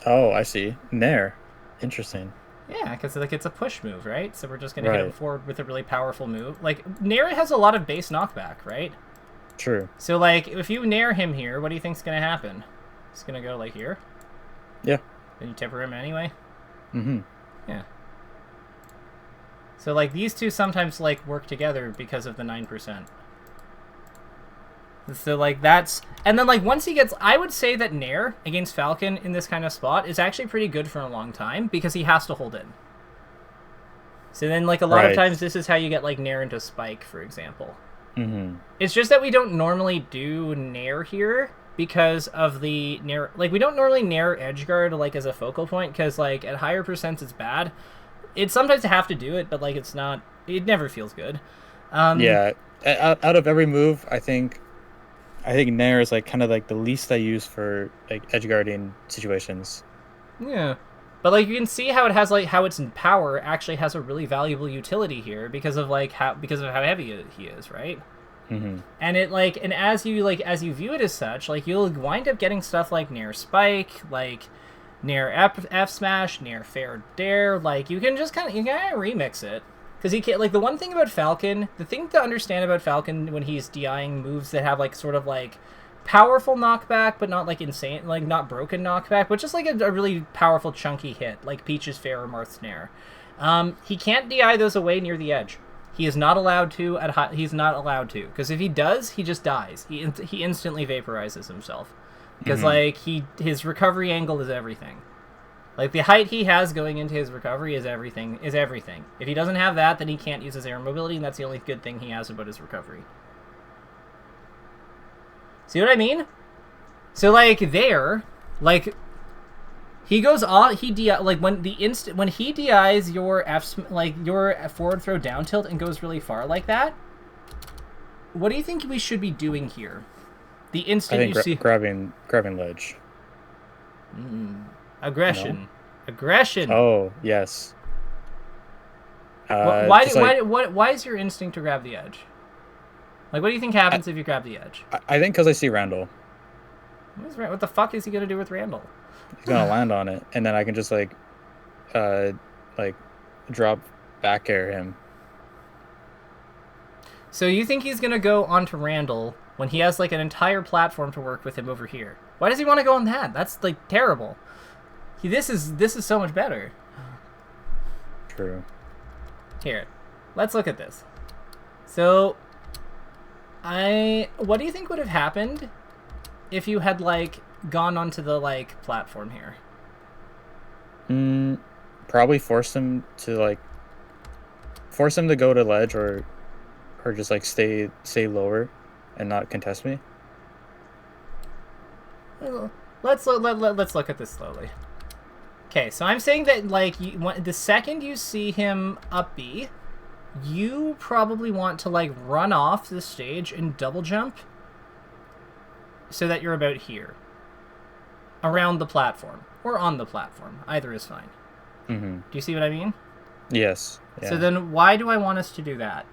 Oh, I see. Nair. Interesting. Yeah, because like it's a push move, right? So we're just gonna hit him forward with a really powerful move. Like Nair has a lot of base knockback, right? True. So like if you Nair him here, what do you think's gonna happen? It's gonna go like here. Yeah. Then you temper him anyway. Yeah. So like these two sometimes like work together because of the 9%. So like that's, and then like once he gets, I would say that Nair against Falcon in this kind of spot is actually pretty good for a long time because he has to hold in. So then like a lot of times this is how you get like Nair into Spike, for example. It's just that we don't normally do Nair here because of the Nair, like we don't normally Nair Edgeguard like as a focal point because like at higher percents it's bad. It's sometimes to have to do it, but like it's not, it never feels good. Yeah, out of every move, I think Nair is like kind of like the least I use for like edge guarding situations. Yeah, but like you can see how it has like how its power actually has a really valuable utility here because of how heavy he is, right? And it like, and as you view it as such, like you'll wind up getting stuff like Nair Spike, like Nair F Smash, Nair Fair Dare. Like you can remix it. Because he can't, like, the one thing about Falcon, the thing to understand about Falcon when he's DIing moves that have, like, sort of, like, powerful knockback, but not, like, insane, like, not broken knockback, but just, like, a really powerful, chunky hit, like Peach's Fair or Marth's Nair. He can't DI those away near the edge. He is not allowed to, he's not allowed to. Because if he does, he just dies. He instantly vaporizes himself. Because, like, his recovery angle is everything. Like, the height he has going into his recovery is everything. If he doesn't have that, then he can't use his air mobility, and that's the only good thing he has about his recovery. See what I mean? So, like, he goes off, like, when he DIs your your forward throw down tilt and goes really far like that, what do you think we should be doing here? The instant you see... grabbing ledge. Aggression. No? Aggression. Oh, yes. Why is your instinct to grab the edge? Like, what do you think happens if you grab the edge? I think because I see Randall. What the fuck is he going to do with Randall? He's going to land on it, and then I can just, like drop back air him. So you think he's going to go onto Randall when he has, like, an entire platform to work with him over here? Why does he want to go on that? That's, like, terrible. This is so much better. True. Here, let's look at this. So, what do you think would have happened if you had, like, gone onto the, like, platform here? Probably force him to go to ledge or just, like, stay lower and not contest me. Let's look at this slowly. Okay, so I'm saying that, like, the second you see him up B, you probably want to like run off the stage and double jump so that you're about here. Around the platform. Or on the platform. Either is fine. Mm-hmm. Do you see what I mean? Yes. Yeah. So then why do I want us to do that?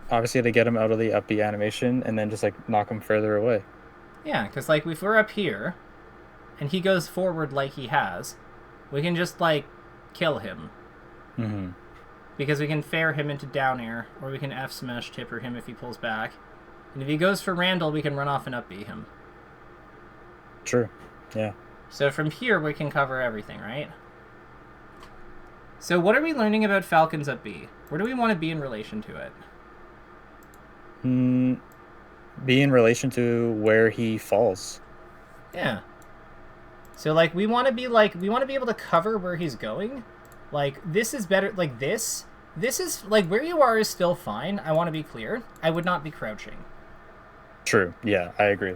Obviously to get him out of the up B animation and then just like knock him further away. Yeah, because like if we're up here and he goes forward like he has, we can just like kill him. Mm-hmm. Because we can fair him into down air, or we can F smash tipper him if he pulls back. And if he goes for Randall, we can run off and up B him. True. Yeah. So from here we can cover everything, right? So what are we learning about Falcon's up B? Where do we want to be in relation to it? Be in relation to where he falls. Yeah. So like we want to be able to cover where he's going. Like this is better. Like this is like where you are is still fine. I want to be clear. I would not be crouching. True. Yeah, I agree.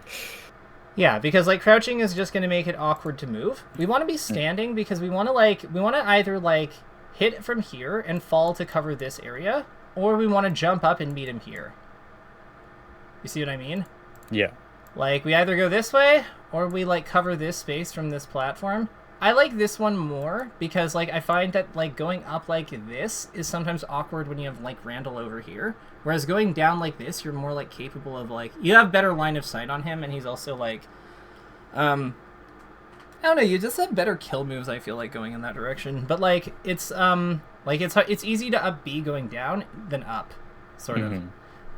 Yeah, because like crouching is just going to make it awkward to move. We want to be standing because we want to either like hit from here and fall to cover this area, or we want to jump up and meet him here. You see what I mean? Yeah. Like, we either go this way, or we, like, cover this space from this platform. I like this one more, because, like, I find that, like, going up like this is sometimes awkward when you have, like, Randall over here. Whereas going down like this, you're more, like, capable of, like... You have better line of sight on him, and he's also, like... I don't know, you just have better kill moves, I feel like, going in that direction. But, like, it's easy to up B going down than up, sort of.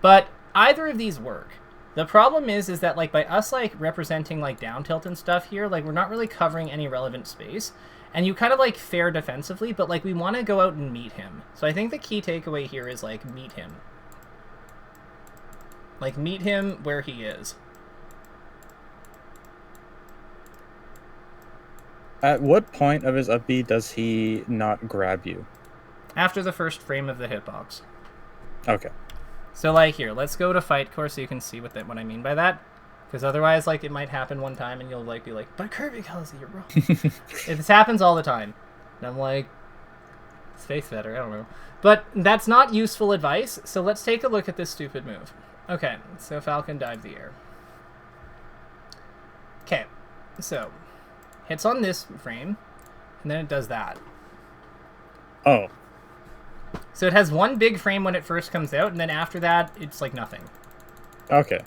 But... either of these work. The problem is that, like, by us, like, representing, like, down tilt and stuff here, like, we're not really covering any relevant space. And you kind of, like, fare defensively, but, like, we want to go out and meet him. So I think the key takeaway here is, like, meet him. Like, meet him where he is. At what point of his up B does he not grab you? After the first frame of the hitbox. Okay. So, like, here, let's go to fight core so you can see what I mean by that. Because otherwise, like, it might happen one time and you'll, like, be like, but KirbyKaze, you're wrong. This happens all the time. And I'm like, space better, I don't know. But that's not useful advice, so let's take a look at this stupid move. Okay, so Falcon dived the air. Okay, so, hits on this frame, and then it does that. Oh. So it has one big frame when it first comes out, and then after that, it's like nothing. Okay.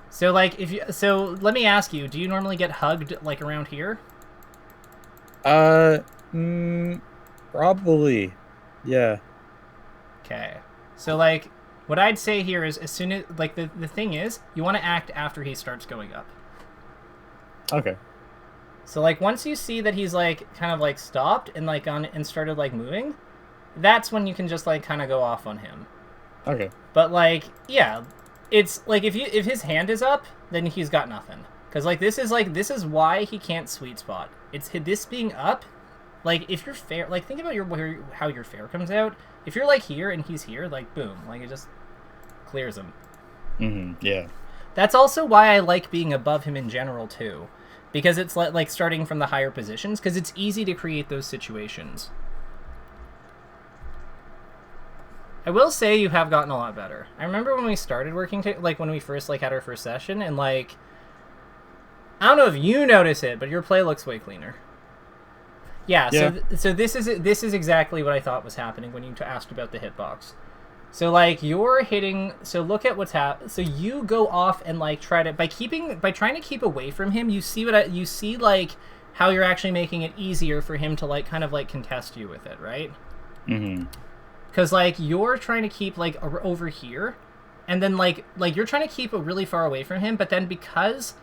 So like so let me ask you, do you normally get hugged like around here? Probably. Yeah. Okay. So like what I'd say here is as soon as like the thing is, you want to act after he starts going up. Okay. So like once you see that he's like kind of like stopped and like and started like moving, that's when you can just like kind of go off on him. Okay. But like yeah, it's like if his hand is up, then he's got nothing. Cuz like this is why he can't sweet spot. It's this being up. Like if you're fair, like think about how your fair comes out. If you're like here and he's here, like boom, like it just clears him. Yeah. That's also why I like being above him in general too, because it's like starting from the higher positions, because it's easy to create those situations. I will say you have gotten a lot better. I remember when we started working, like when we first like had our first session, and like I don't know if you notice it, but your play looks way cleaner. Yeah. So this is exactly what I thought was happening when you asked about the hitbox. So like you're hitting. So look at what's happening. So you go off and like try to by trying to keep away from him. You see you see like how you're actually making it easier for him to like kind of like contest you with it, right? Because, like, you're trying to keep, like, over here, and then, like you're trying to keep it really far away from him, but then because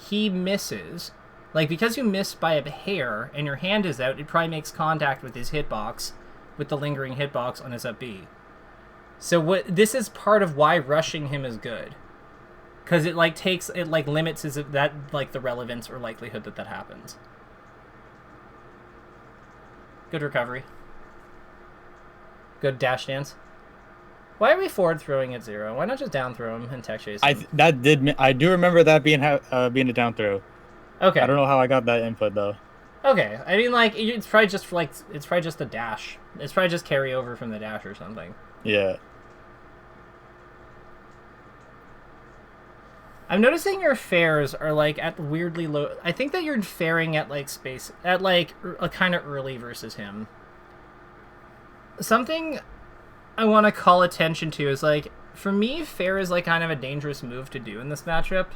he misses, like, because you miss by a hair and your hand is out, it probably makes contact with his hitbox, with the lingering hitbox on his up B. So this is part of why rushing him is good. Because it, like, limits the relevance or likelihood that happens. Good recovery. Good dash dance. Why are we forward throwing at 0? Why not just down throw him and tech chase him? I do remember that being a down throw. Okay. I don't know how I got that input though. Okay, I mean, like, it's probably just, like, it's probably just a dash. It's probably just carry over from the dash or something. Yeah. I'm noticing your fares are, like, at weirdly low... I think that you're faring at, like, space... At, like, a kind of early versus him. Something I want to call attention to is, like, for me, fair is, like, kind of a dangerous move to do in this matchup.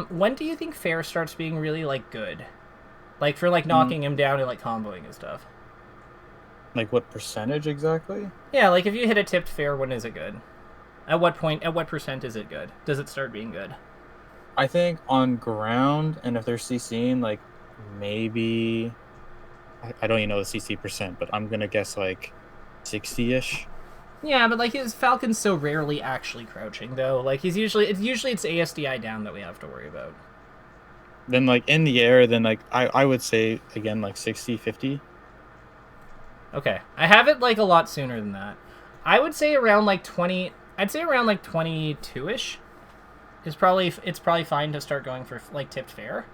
When do you think fair starts being really, like, good? Like, for, like, knocking him down and, like, comboing and stuff. Like, what percentage exactly? Yeah, like, if you hit a tipped fair, when is it good? At what percent is it good? Does it start being good? I think on ground, and if they're CCing, like, maybe... I don't even know the CC percent, but I'm gonna guess, like, 60-ish. Yeah, but, like, his Falcon's so rarely actually crouching, though. Like, it's usually it's ASDI down that we have to worry about. Then, like, in the air, then, like, I would say, again, like, 60, 50. Okay. I have it, like, a lot sooner than that. I would say around, like, 20... I'd say around, like, 22-ish. It's probably fine to start going for, like, tipped fair.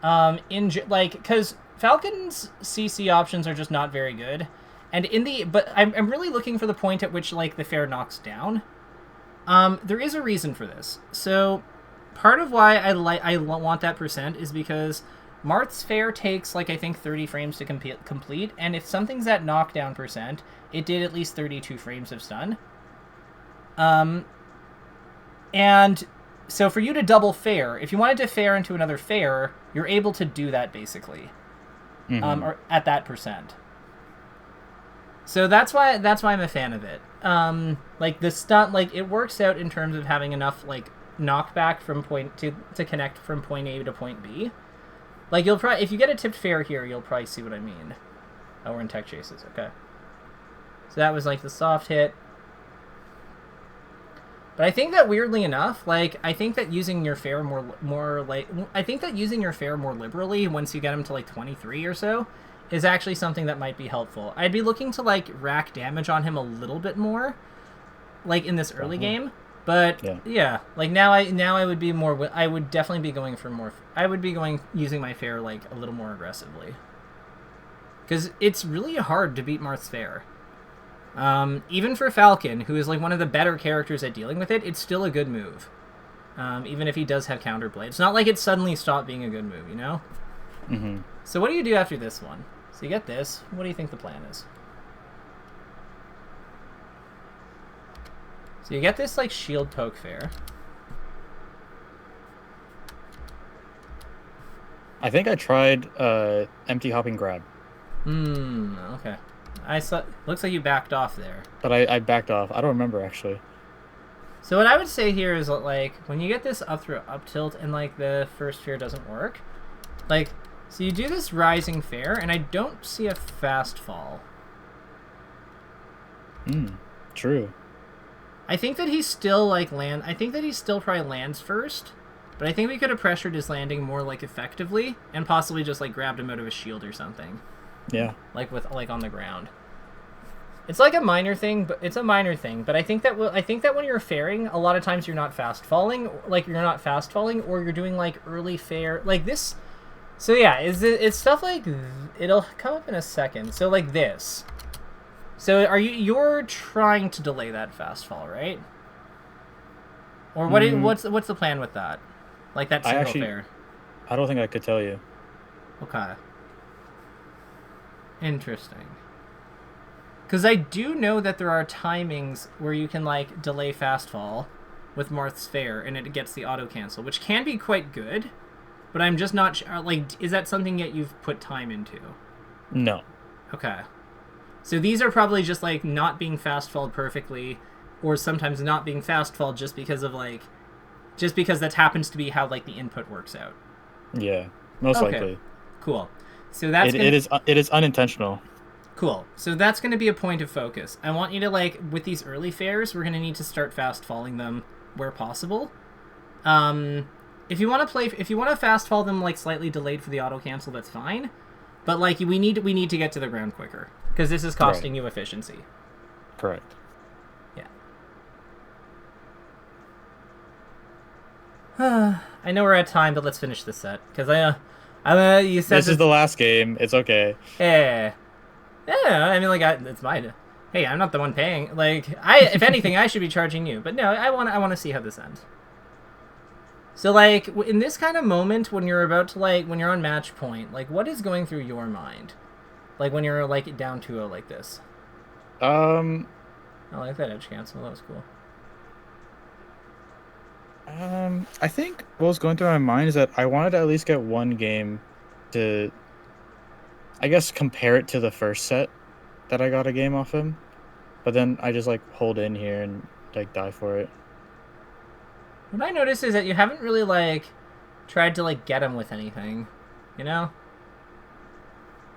Because Falcon's CC options are just not very good. And but I'm really looking for the point at which, like, the fair knocks down. There is a reason for this. So, part of why I want that percent is because Marth's fair takes, like, I think 30 frames to complete, and if something's at knockdown percent, it did at least 32 frames of stun. And so for you to double fair, if you wanted to fair into another fair, you're able to do that, basically. Or at that percent. So that's why I'm a fan of it. Like, the stun, like, it works out in terms of having enough, like, knockback from to connect from point A to point B. Like, you'll probably, if you get a tipped fair here, you'll probably see what I mean. Oh, we're in tech chases, okay. So that was, like, the soft hit. But I think that, weirdly enough, like, I think that using your fair I think that using your fair more liberally once you get him to, like, 23 or so is actually something that might be helpful. I'd be looking to, like, rack damage on him a little bit more, like, in this early game. But yeah, like, now I would be more. I would definitely be going for more. I would be using my fair, like, a little more aggressively, because it's really hard to beat Marth's fair. Even for Falcon, who is, like, one of the better characters at dealing with it, it's still a good move. Even if he does have counterplay, it's not like it suddenly stopped being a good move, you know. So what do you do after this one? So you get this. What do you think the plan is? So you get this, like, shield poke fair. I think I tried empty hopping grab. Okay. I saw. Looks like you backed off there. But I backed off. I don't remember, actually. So what I would say here is that, like, when you get this up tilt and, like, the first fair doesn't work, like, so you do this rising fair, and I don't see a fast fall. True. I think that he's still, like, I think that he still probably lands first, but I think we could have pressured his landing more, like, effectively, and possibly just, like, grabbed him out of a shield or something. Yeah. Like, on the ground. It's like a minor thing, but it's a minor thing. But I think that when you're fairing, a lot of times you're not fast falling, or you're doing, like, early fair, like this. So yeah, it's stuff like, it'll come up in a second. So, like, this. So you're trying to delay that fast fall, right? Or what's the plan with that? Like, that single fair. I don't think I could tell you. Okay. Interesting. Because I do know that there are timings where you can, like, delay fast fall with Marth's fair, and it gets the auto cancel, which can be quite good. But I'm just not sure. Like, is that something that you've put time into? No. Okay. So these are probably just, like, not being fast falled perfectly, or sometimes not being fast falled just because that happens to be how, like, the input works out. Yeah, most likely. Cool. So that's it is unintentional. Cool. So that's going to be a point of focus. I want you to, like, with these early fairs, we're going to need to start fast falling them where possible. If you want to fast fall them, like, slightly delayed for the auto cancel, that's fine. But, like, we need to get to the ground quicker, because this is costing you efficiency. Correct. Yeah. I know we're at time, but let's finish this set, because You said This is the last game. It's okay. Yeah. Yeah, I mean, like, it's mine. Hey, I'm not the one paying. Like, if anything, I should be charging you. But no, I want to see how this ends. So, like, in this kind of moment, when you're about to, like, when you're on match point, like, what is going through your mind? Like, when you're, like, down 2-0 like this. I like that edge cancel. That was cool. I think what was going through my mind is that I wanted to at least get one game to, I guess, compare it to the first set that I got a game off him. But then I just, like, hold in here and, like, die for it. What I noticed is that you haven't really, like, tried to, like, get him with anything, you know?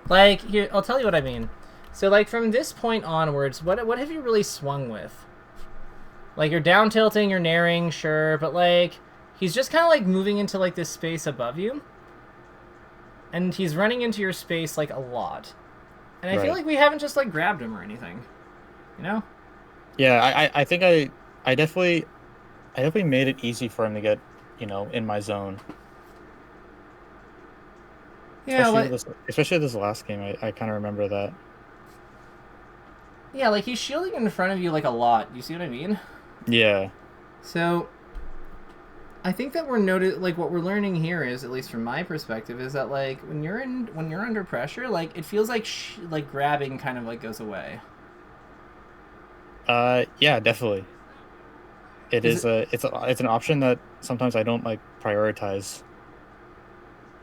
Like, here, I'll tell you what I mean. So, like, from this point onwards, what have you really swung with? Like, you're down tilting, you're naring, sure, but, like, he's just kind of, like, moving into, like, this space above you. And he's running into your space, like, a lot. And I feel like we haven't just, like, grabbed him or anything. You know? Yeah, I think I definitely made it easy for him to get, you know, in my zone. Yeah, especially this last game, I kind of remember that. Yeah, like, he's shielding in front of you, like, a lot. You see what I mean? Yeah. So, I think that what we're learning here is, at least from my perspective, is that, like, when you're under pressure, like, it feels like grabbing kind of, like, goes away. Yeah, definitely. It's an option that sometimes I don't, like, prioritize.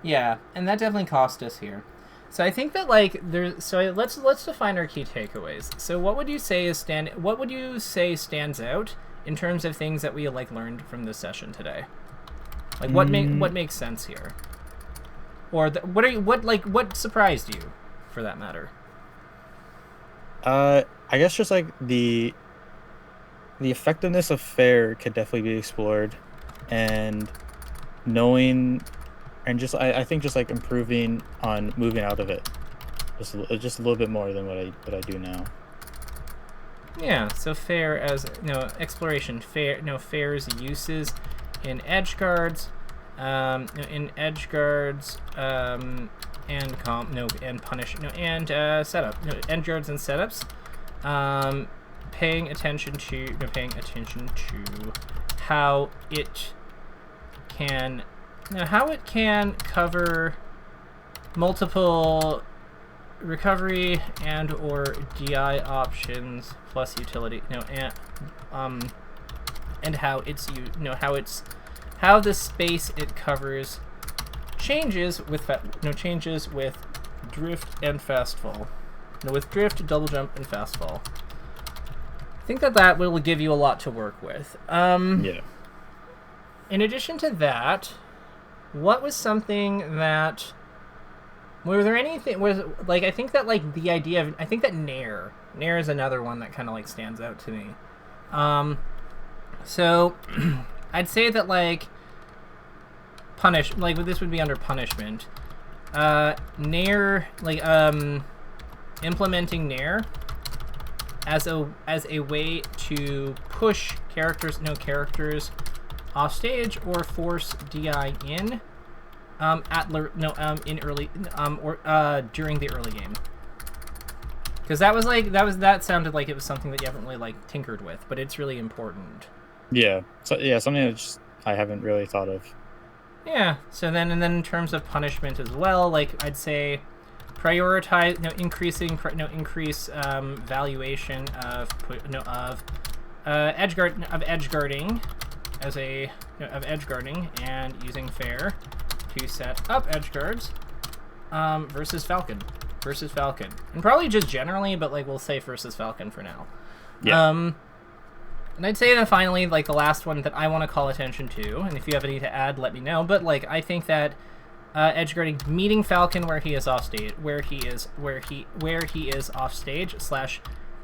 Yeah, and that definitely cost us here. So I think that, like, let's define our key takeaways. So what would you say stands out in terms of things that we, like, learned from this session today? Like, what makes sense here? Or what surprised you, for that matter? I guess just, like, the effectiveness of fair could definitely be explored, and knowing, and just I think just, like, improving on moving out of it just a little bit more than what I do now. Yeah, so fair as exploration, fair's uses in edge guards, and setup, edge guards and setups. Paying attention to how it can cover multiple recovery and or DI options plus utility, and how the space it covers changes with drift and fast fall. With drift, double jump, and fast fall. I think that will give you a lot to work with. Yeah. In addition to that, what was something that... I think that, like, the idea of... I think that Nair is another one that kind of, like, stands out to me. So, I'd say that, like, this would be under punishment. Nair, like, implementing Nair as a way to push characters off stage or force DI in during the early game. Because that sounded like it was something that you haven't really, like, tinkered with, but it's really important. Yeah. So yeah, something that I haven't really thought of. Yeah. So then in terms of punishment as well, like, I'd say prioritize increase valuation of edge guarding and using fair to set up edge guards versus Falcon, and probably just generally, but, like, we'll say versus Falcon for now. Yeah. And I'd say that finally, like, the last one that I want to call attention to, and if you have any to add, let me know. But, like, I think that edge guarding, meeting Falcon where he is off stage, /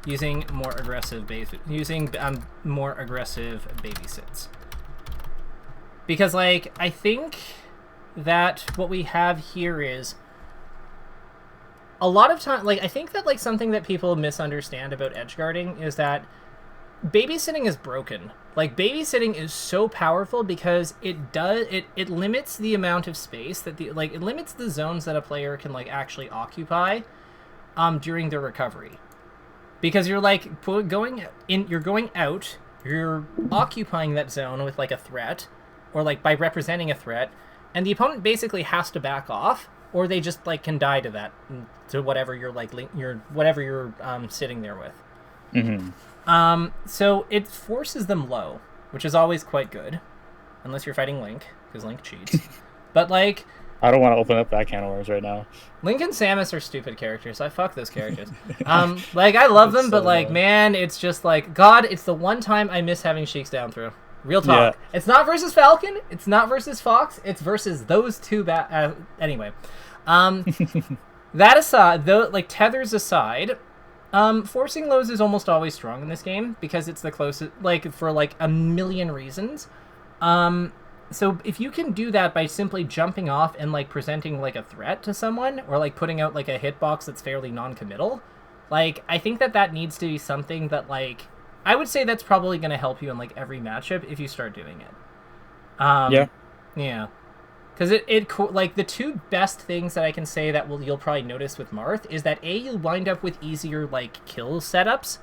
using more aggressive babysits. Because, like, I think that what we have here is a lot of time, like, I think that, like, something that people misunderstand about edge guarding is that babysitting is broken. Like, babysitting is so powerful because it limits the amount of space that it limits the zones that a player can like actually occupy during their recovery. Because you're like you're going out, you're occupying that zone with like a threat, or like by representing a threat, and the opponent basically has to back off, or they just like can die to that, to whatever you're like whatever you're sitting there with. Mm-hmm. So it forces them low, which is always quite good, unless you're fighting Link, because Link cheats. But like, I don't want to open up that can of worms right now. Link and Samus are stupid characters. I fuck those characters. Like, I love them, but like, man, it's just like, God, it's the one time I miss having Sheik's down throw. Real talk. Yeah. It's not versus Falcon. It's not versus Fox. It's versus those two anyway. That aside, though, like, tethers aside, forcing lows is almost always strong in this game because it's the closest, like, for like a million reasons. So if you can do that by simply jumping off and like presenting like a threat to someone, or like putting out like a hitbox that's fairly non-committal, like, I think that needs to be something that, like, I would say that's probably going to help you in like every matchup if you start doing it. Yeah. Because like, the two best things that I can say that you'll probably notice with Marth is that you'll wind up with easier like kill setups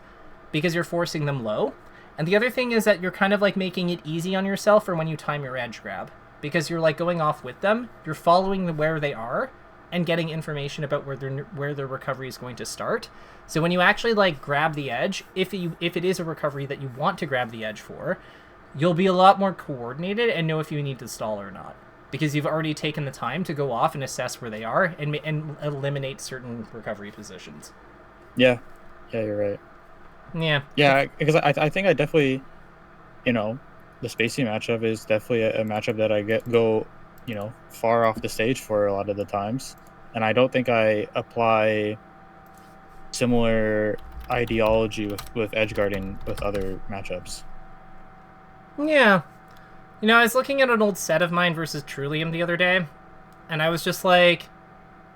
because you're forcing them low. And the other thing is that you're kind of like making it easy on yourself for when you time your edge grab, because you're like going off with them, you're following where they are and getting information about where their recovery is going to start. So when you actually like grab the edge, if it is a recovery that you want to grab the edge for, you'll be a lot more coordinated and know if you need to stall or not, because you've already taken the time to go off and assess where they are and eliminate certain recovery positions. Yeah, you're right. Yeah, because I think I definitely, the spacey matchup is definitely a matchup that I go, far off the stage for a lot of the times, and I don't think I apply similar ideology with edge guarding with other matchups. Yeah, I was looking at an old set of mine versus Trillium the other day, and I was just like,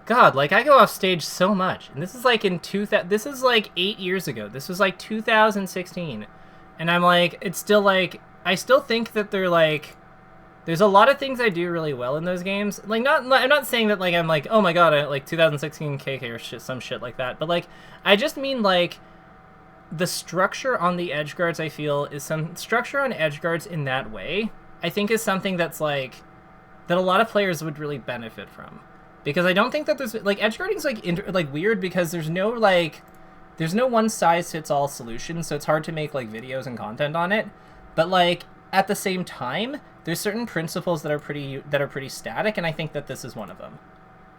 God, like, I go off stage so much, and this is like this is like 8 years ago. This was like 2016, and I'm like, it's still like, I still think that they're like, there's a lot of things I do really well in those games. Like, I'm not saying that like I'm like, oh my God, I like 2016 KK or some shit like that, but like, I just mean like, the structure on the edge guards, I feel, is some structure on edge guards in that way, I think is something that's like, that a lot of players would really benefit from. Because I don't think that there's, like, edge guarding's like weird because there's no one size fits all solution, so it's hard to make like videos and content on it. But like, at the same time, there's certain principles that are pretty static, and I think that this is one of them.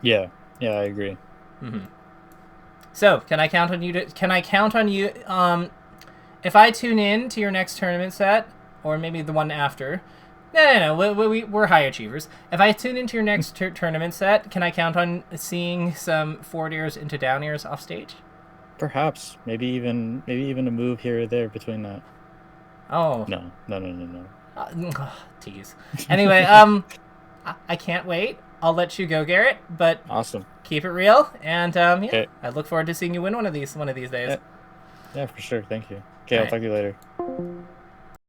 Yeah, I agree. Mm-hmm. So, can I count on you if I tune in to your next tournament set, or maybe the one after? No. We're high achievers. If I tune into your next tournament set, can I count on seeing some forward airs into down airs off stage? Perhaps. Maybe even a move here or there between that. Oh. No. Tease. Anyway, I can't wait. I'll let you go, Garrett. But awesome. Keep it real, and okay. I look forward to seeing you win one of these days. Yeah, for sure. Thank you. Okay, I'll talk to you later.